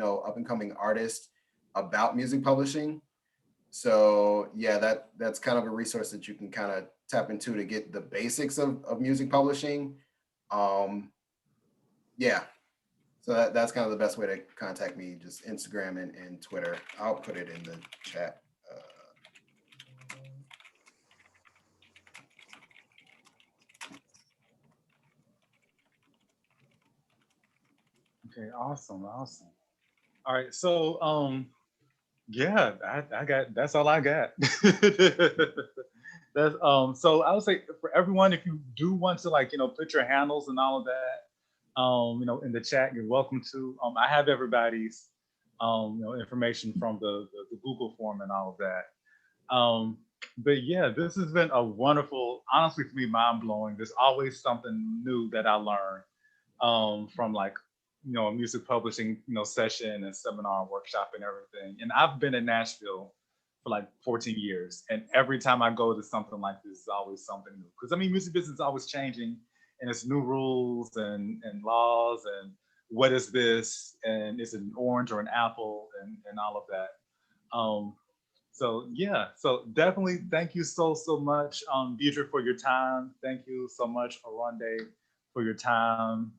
up and coming artists about music publishing. So yeah, that's kind of a resource that you can kind of tap into to get the basics of music publishing. Yeah, so that's kind of the best way to contact me, just Instagram and Twitter. I'll put it in the chat. Okay, awesome, awesome. All right, so yeah, I got, that's all I got. That's so I would say for everyone, if you do want to, like, put your handles and all of that, in the chat, you're welcome to. I have everybody's information from the Google form and all of that. But yeah, this has been a wonderful, honestly for me, mind blowing. There's always something new that I learn from, like, a music publishing, session and seminar and workshop and everything. And I've been in Nashville for like 14 years. And every time I go to something like this, it's always something new. Because I mean, music business is always changing, and it's new rules and laws and what is this, and is it an orange or an apple, and all of that. So yeah, so definitely thank you so much, Deirdre, for your time. Thank you so much, Orondé, for your time.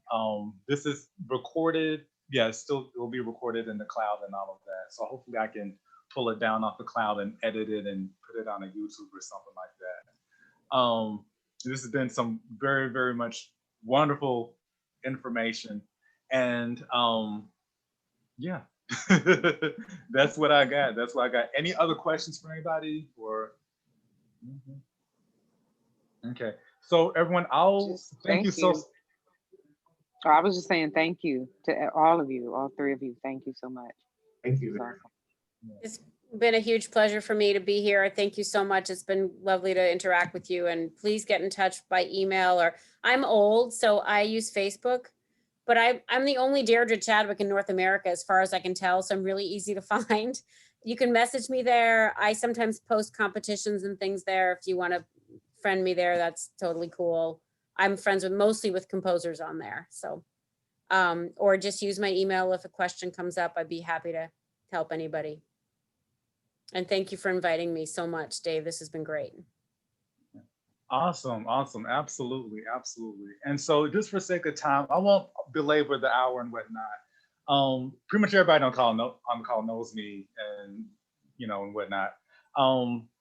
This is recorded. Yeah, it will be recorded in the cloud and all of that. So hopefully I can pull it down off the cloud and edit it and put it on a YouTube or something like that. This has been some very, very much wonderful information. And yeah, that's what I got. That's what I got. Any other questions for anybody? Or okay. So everyone, thank you so. Oh, I was just saying thank you to all of you, all three of you. Thank you so much. Thank you. Awesome. It's been a huge pleasure for me to be here. Thank you so much. It's been lovely to interact with you, and please get in touch by email, or I'm old, so I use Facebook, but I'm the only Deirdre Chadwick in North America as far as I can tell. So I'm really easy to find. You can message me there. I sometimes post competitions and things there. If you want to friend me there, that's totally cool. I'm friends mostly with composers on there. So, or just use my email. If a question comes up, I'd be happy to help anybody. And thank you for inviting me so much, Dave. This has been great. Awesome, awesome, absolutely, absolutely. And so, just for sake of time, I won't belabor the hour and whatnot. Pretty much everybody on the call knows me, and and whatnot.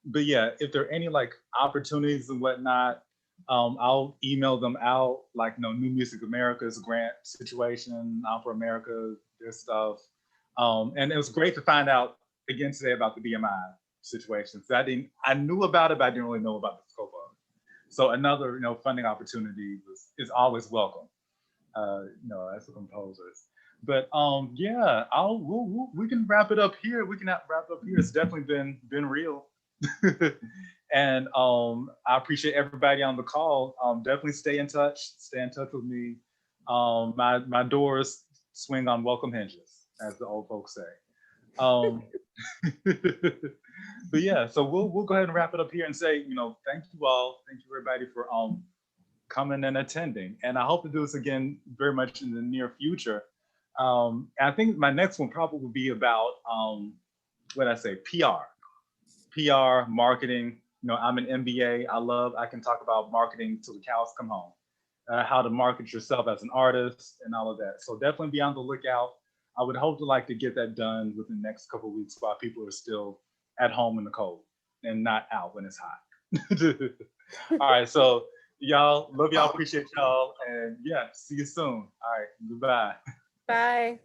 But yeah, if there are any like opportunities and whatnot, I'll email them out, like New Music America's grant situation, Opera America, their stuff. And it was great to find out again today about the BMI situation. So I knew about it, but I didn't really know about the scope of it. So another, funding opportunity is always welcome, as the composers. But yeah, we can wrap it up here. It's definitely been real. And I appreciate everybody on the call. Definitely stay in touch with me. My doors swing on welcome hinges, as the old folks say. But yeah, so we'll go ahead and wrap it up here and say, thank you all. Thank you everybody for coming and attending. And I hope to do this again very much in the near future. I think my next one probably will be about PR, marketing. I'm an MBA. I can talk about marketing till the cows come home. How to market yourself as an artist and all of that. So definitely be on the lookout. I would hope to get that done within the next couple of weeks while people are still at home in the cold and not out when it's hot. All right, so y'all, love y'all, appreciate y'all, and yeah, see you soon. All right, goodbye. Bye.